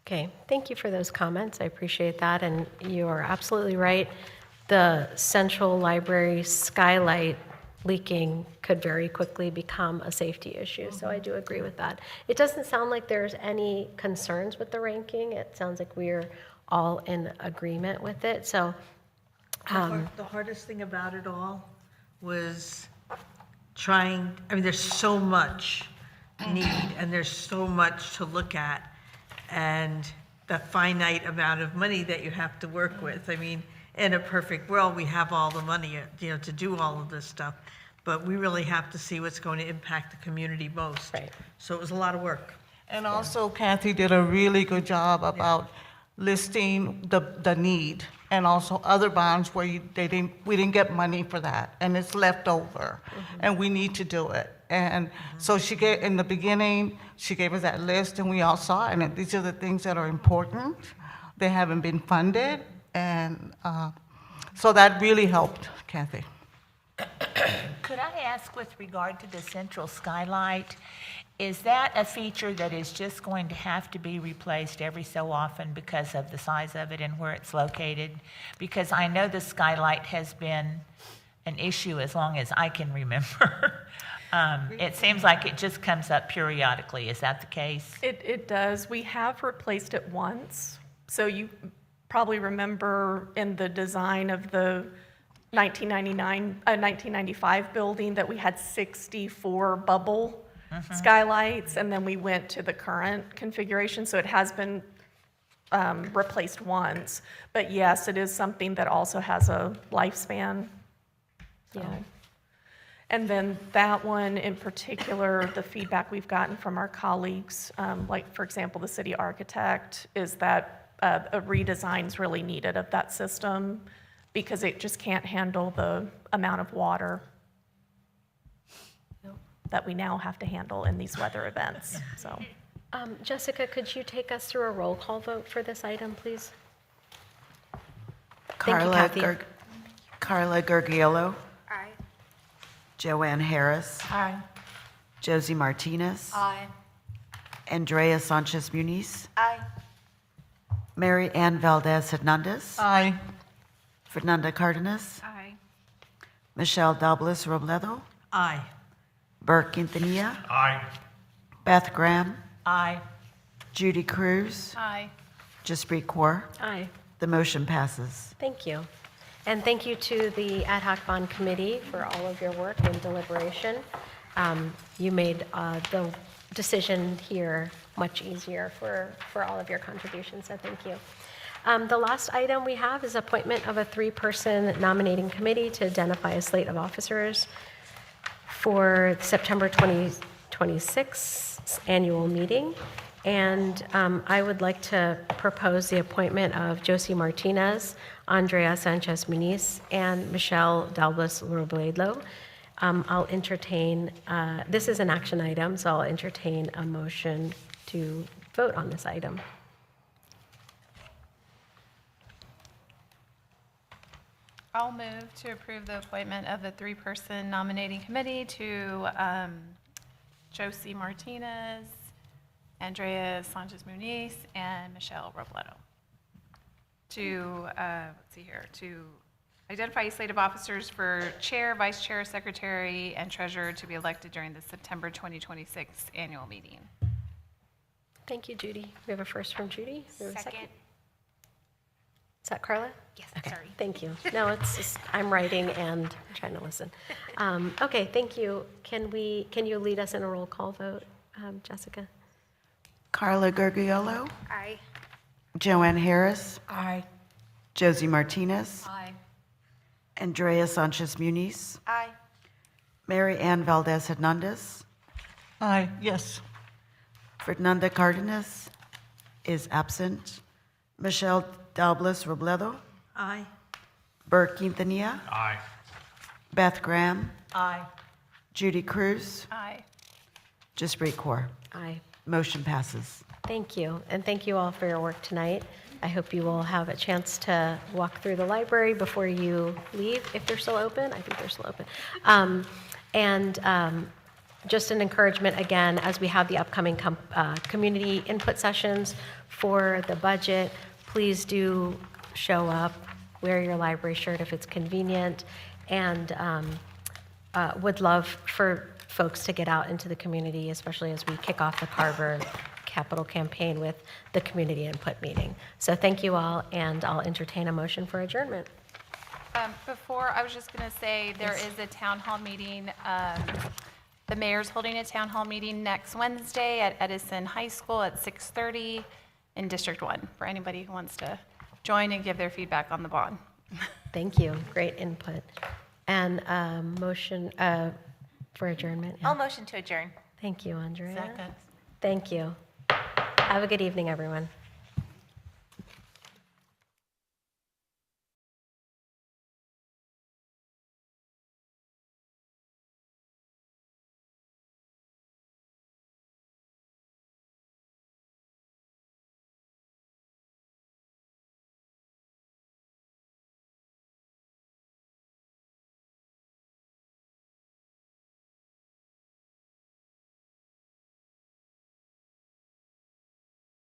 Okay, thank you for those comments. I appreciate that, and you are absolutely right. The central library skylight leaking could very quickly become a safety issue, so I do agree with that. It doesn't sound like there's any concerns with the ranking. It sounds like we're all in agreement with it, so. The hardest thing about it all was trying, I mean, there's so much need and there's so much to look at, and the finite amount of money that you have to work with. I mean, in a perfect world, we have all the money, to do all of this stuff, but we really have to see what's going to impact the community most. Right. So it was a lot of work. And also Kathy did a really good job about listing the need, and also other bonds where we didn't get money for that, and it's left over, and we need to do it. And so in the beginning, she gave us that list, and we all saw it, and these are the things that are important. They haven't been funded, and so that really helped, Kathy. Could I ask with regard to the central skylight, is that a feature that is just going to have to be replaced every so often because of the size of it and where it's located? Because I know the skylight has been an issue as long as I can remember. It seems like it just comes up periodically. Is that the case? It does. We have replaced it once. So you probably remember in the design of the 1995 building that we had 64 bubble skylights, and then we went to the current configuration. So it has been replaced once. But yes, it is something that also has a lifespan. So. Yeah. And then that one in particular, the feedback we've gotten from our colleagues, like for example, the city architect, is that a redesign is really needed of that system because it just can't handle the amount of water that we now have to handle in these weather events. So, Jessica, could you take us through a roll call vote for this item, please? Thank you, Kathy. Carla Gurgiello. Aye. Joanne Harris. Aye. Josie Martinez. Aye. Andrea Sanchez Muniz. Aye. Mary Ann Valdez Hernandez. Aye. Fernanda Cardenas. Aye. Michelle Douglas Robledo. Aye. Burke Quintanilla. Aye. Beth Graham. Aye. Judy Cruz. Aye. Jaspreet Kaur. Aye. The motion passes. Thank you. And thank you to the Ad hoc Bond Committee for all of your work and deliberation. You made the decision here much easier for all of your contributions, so thank you. The last item we have is appointment of a 3-person nominating committee to identify a slate of officers for September 2026 annual meeting. And I would like to propose the appointment of Josie Martinez, Andrea Sanchez Muniz, and Michelle Dalbas Robledo. I'll entertain, this is an action item, so I'll entertain a motion to vote on this item. I'll move to approve the appointment of the 3-person nominating committee to Josie Martinez, Andrea Sanchez Muniz, and Michelle Robledo to, let's see here, to identify a slate of officers for chair, vice chair, secretary, and treasurer to be elected during the September 2026 annual meeting. Thank you, Judy. We have a first from Judy. We have a second. Is that Carla? Yes, Okay, sorry. thank you. No, it's just, I'm writing and trying to listen. Okay, thank you. Can you lead us in a roll call vote, Jessica? Carla Gurgiolo, Aye. Joanne Harris, Aye. Josie Martinez, Aye. Andrea Sanchez Muniz, Aye. Mary Ann Valdez Hernandez, Aye, yes. Fernanda Cardenas is absent, Michelle Dalbles Robledo, Aye. Bert Quintanilla, Aye. Beth Graham, Aye. Judy Cruz, Aye. Jaspreet Kaur. Aye. Motion passes. Thank you, and thank you all for your work tonight. I hope you will have a chance to walk through the library before you leave, if they're still open. I think they're still open. Just an encouragement again, as we have the upcoming community input sessions for the budget, please do show up, wear your library shirt if it's convenient, and would love for folks to get out into the community, especially as we kick off the Carver capital campaign with the community input meeting. So thank you all, and I'll entertain a motion for adjournment. Before, I was just going to say, there is a town hall meeting. The mayor's holding a town hall meeting next Wednesday at Edison High School at 6:30 in District 1, for anybody who wants to join and give their feedback on the bond. Thank you, great input. And motion for adjournment. I'll motion to adjourn. Thank you, Andrea. Second. Thank you. Have a good evening, everyone.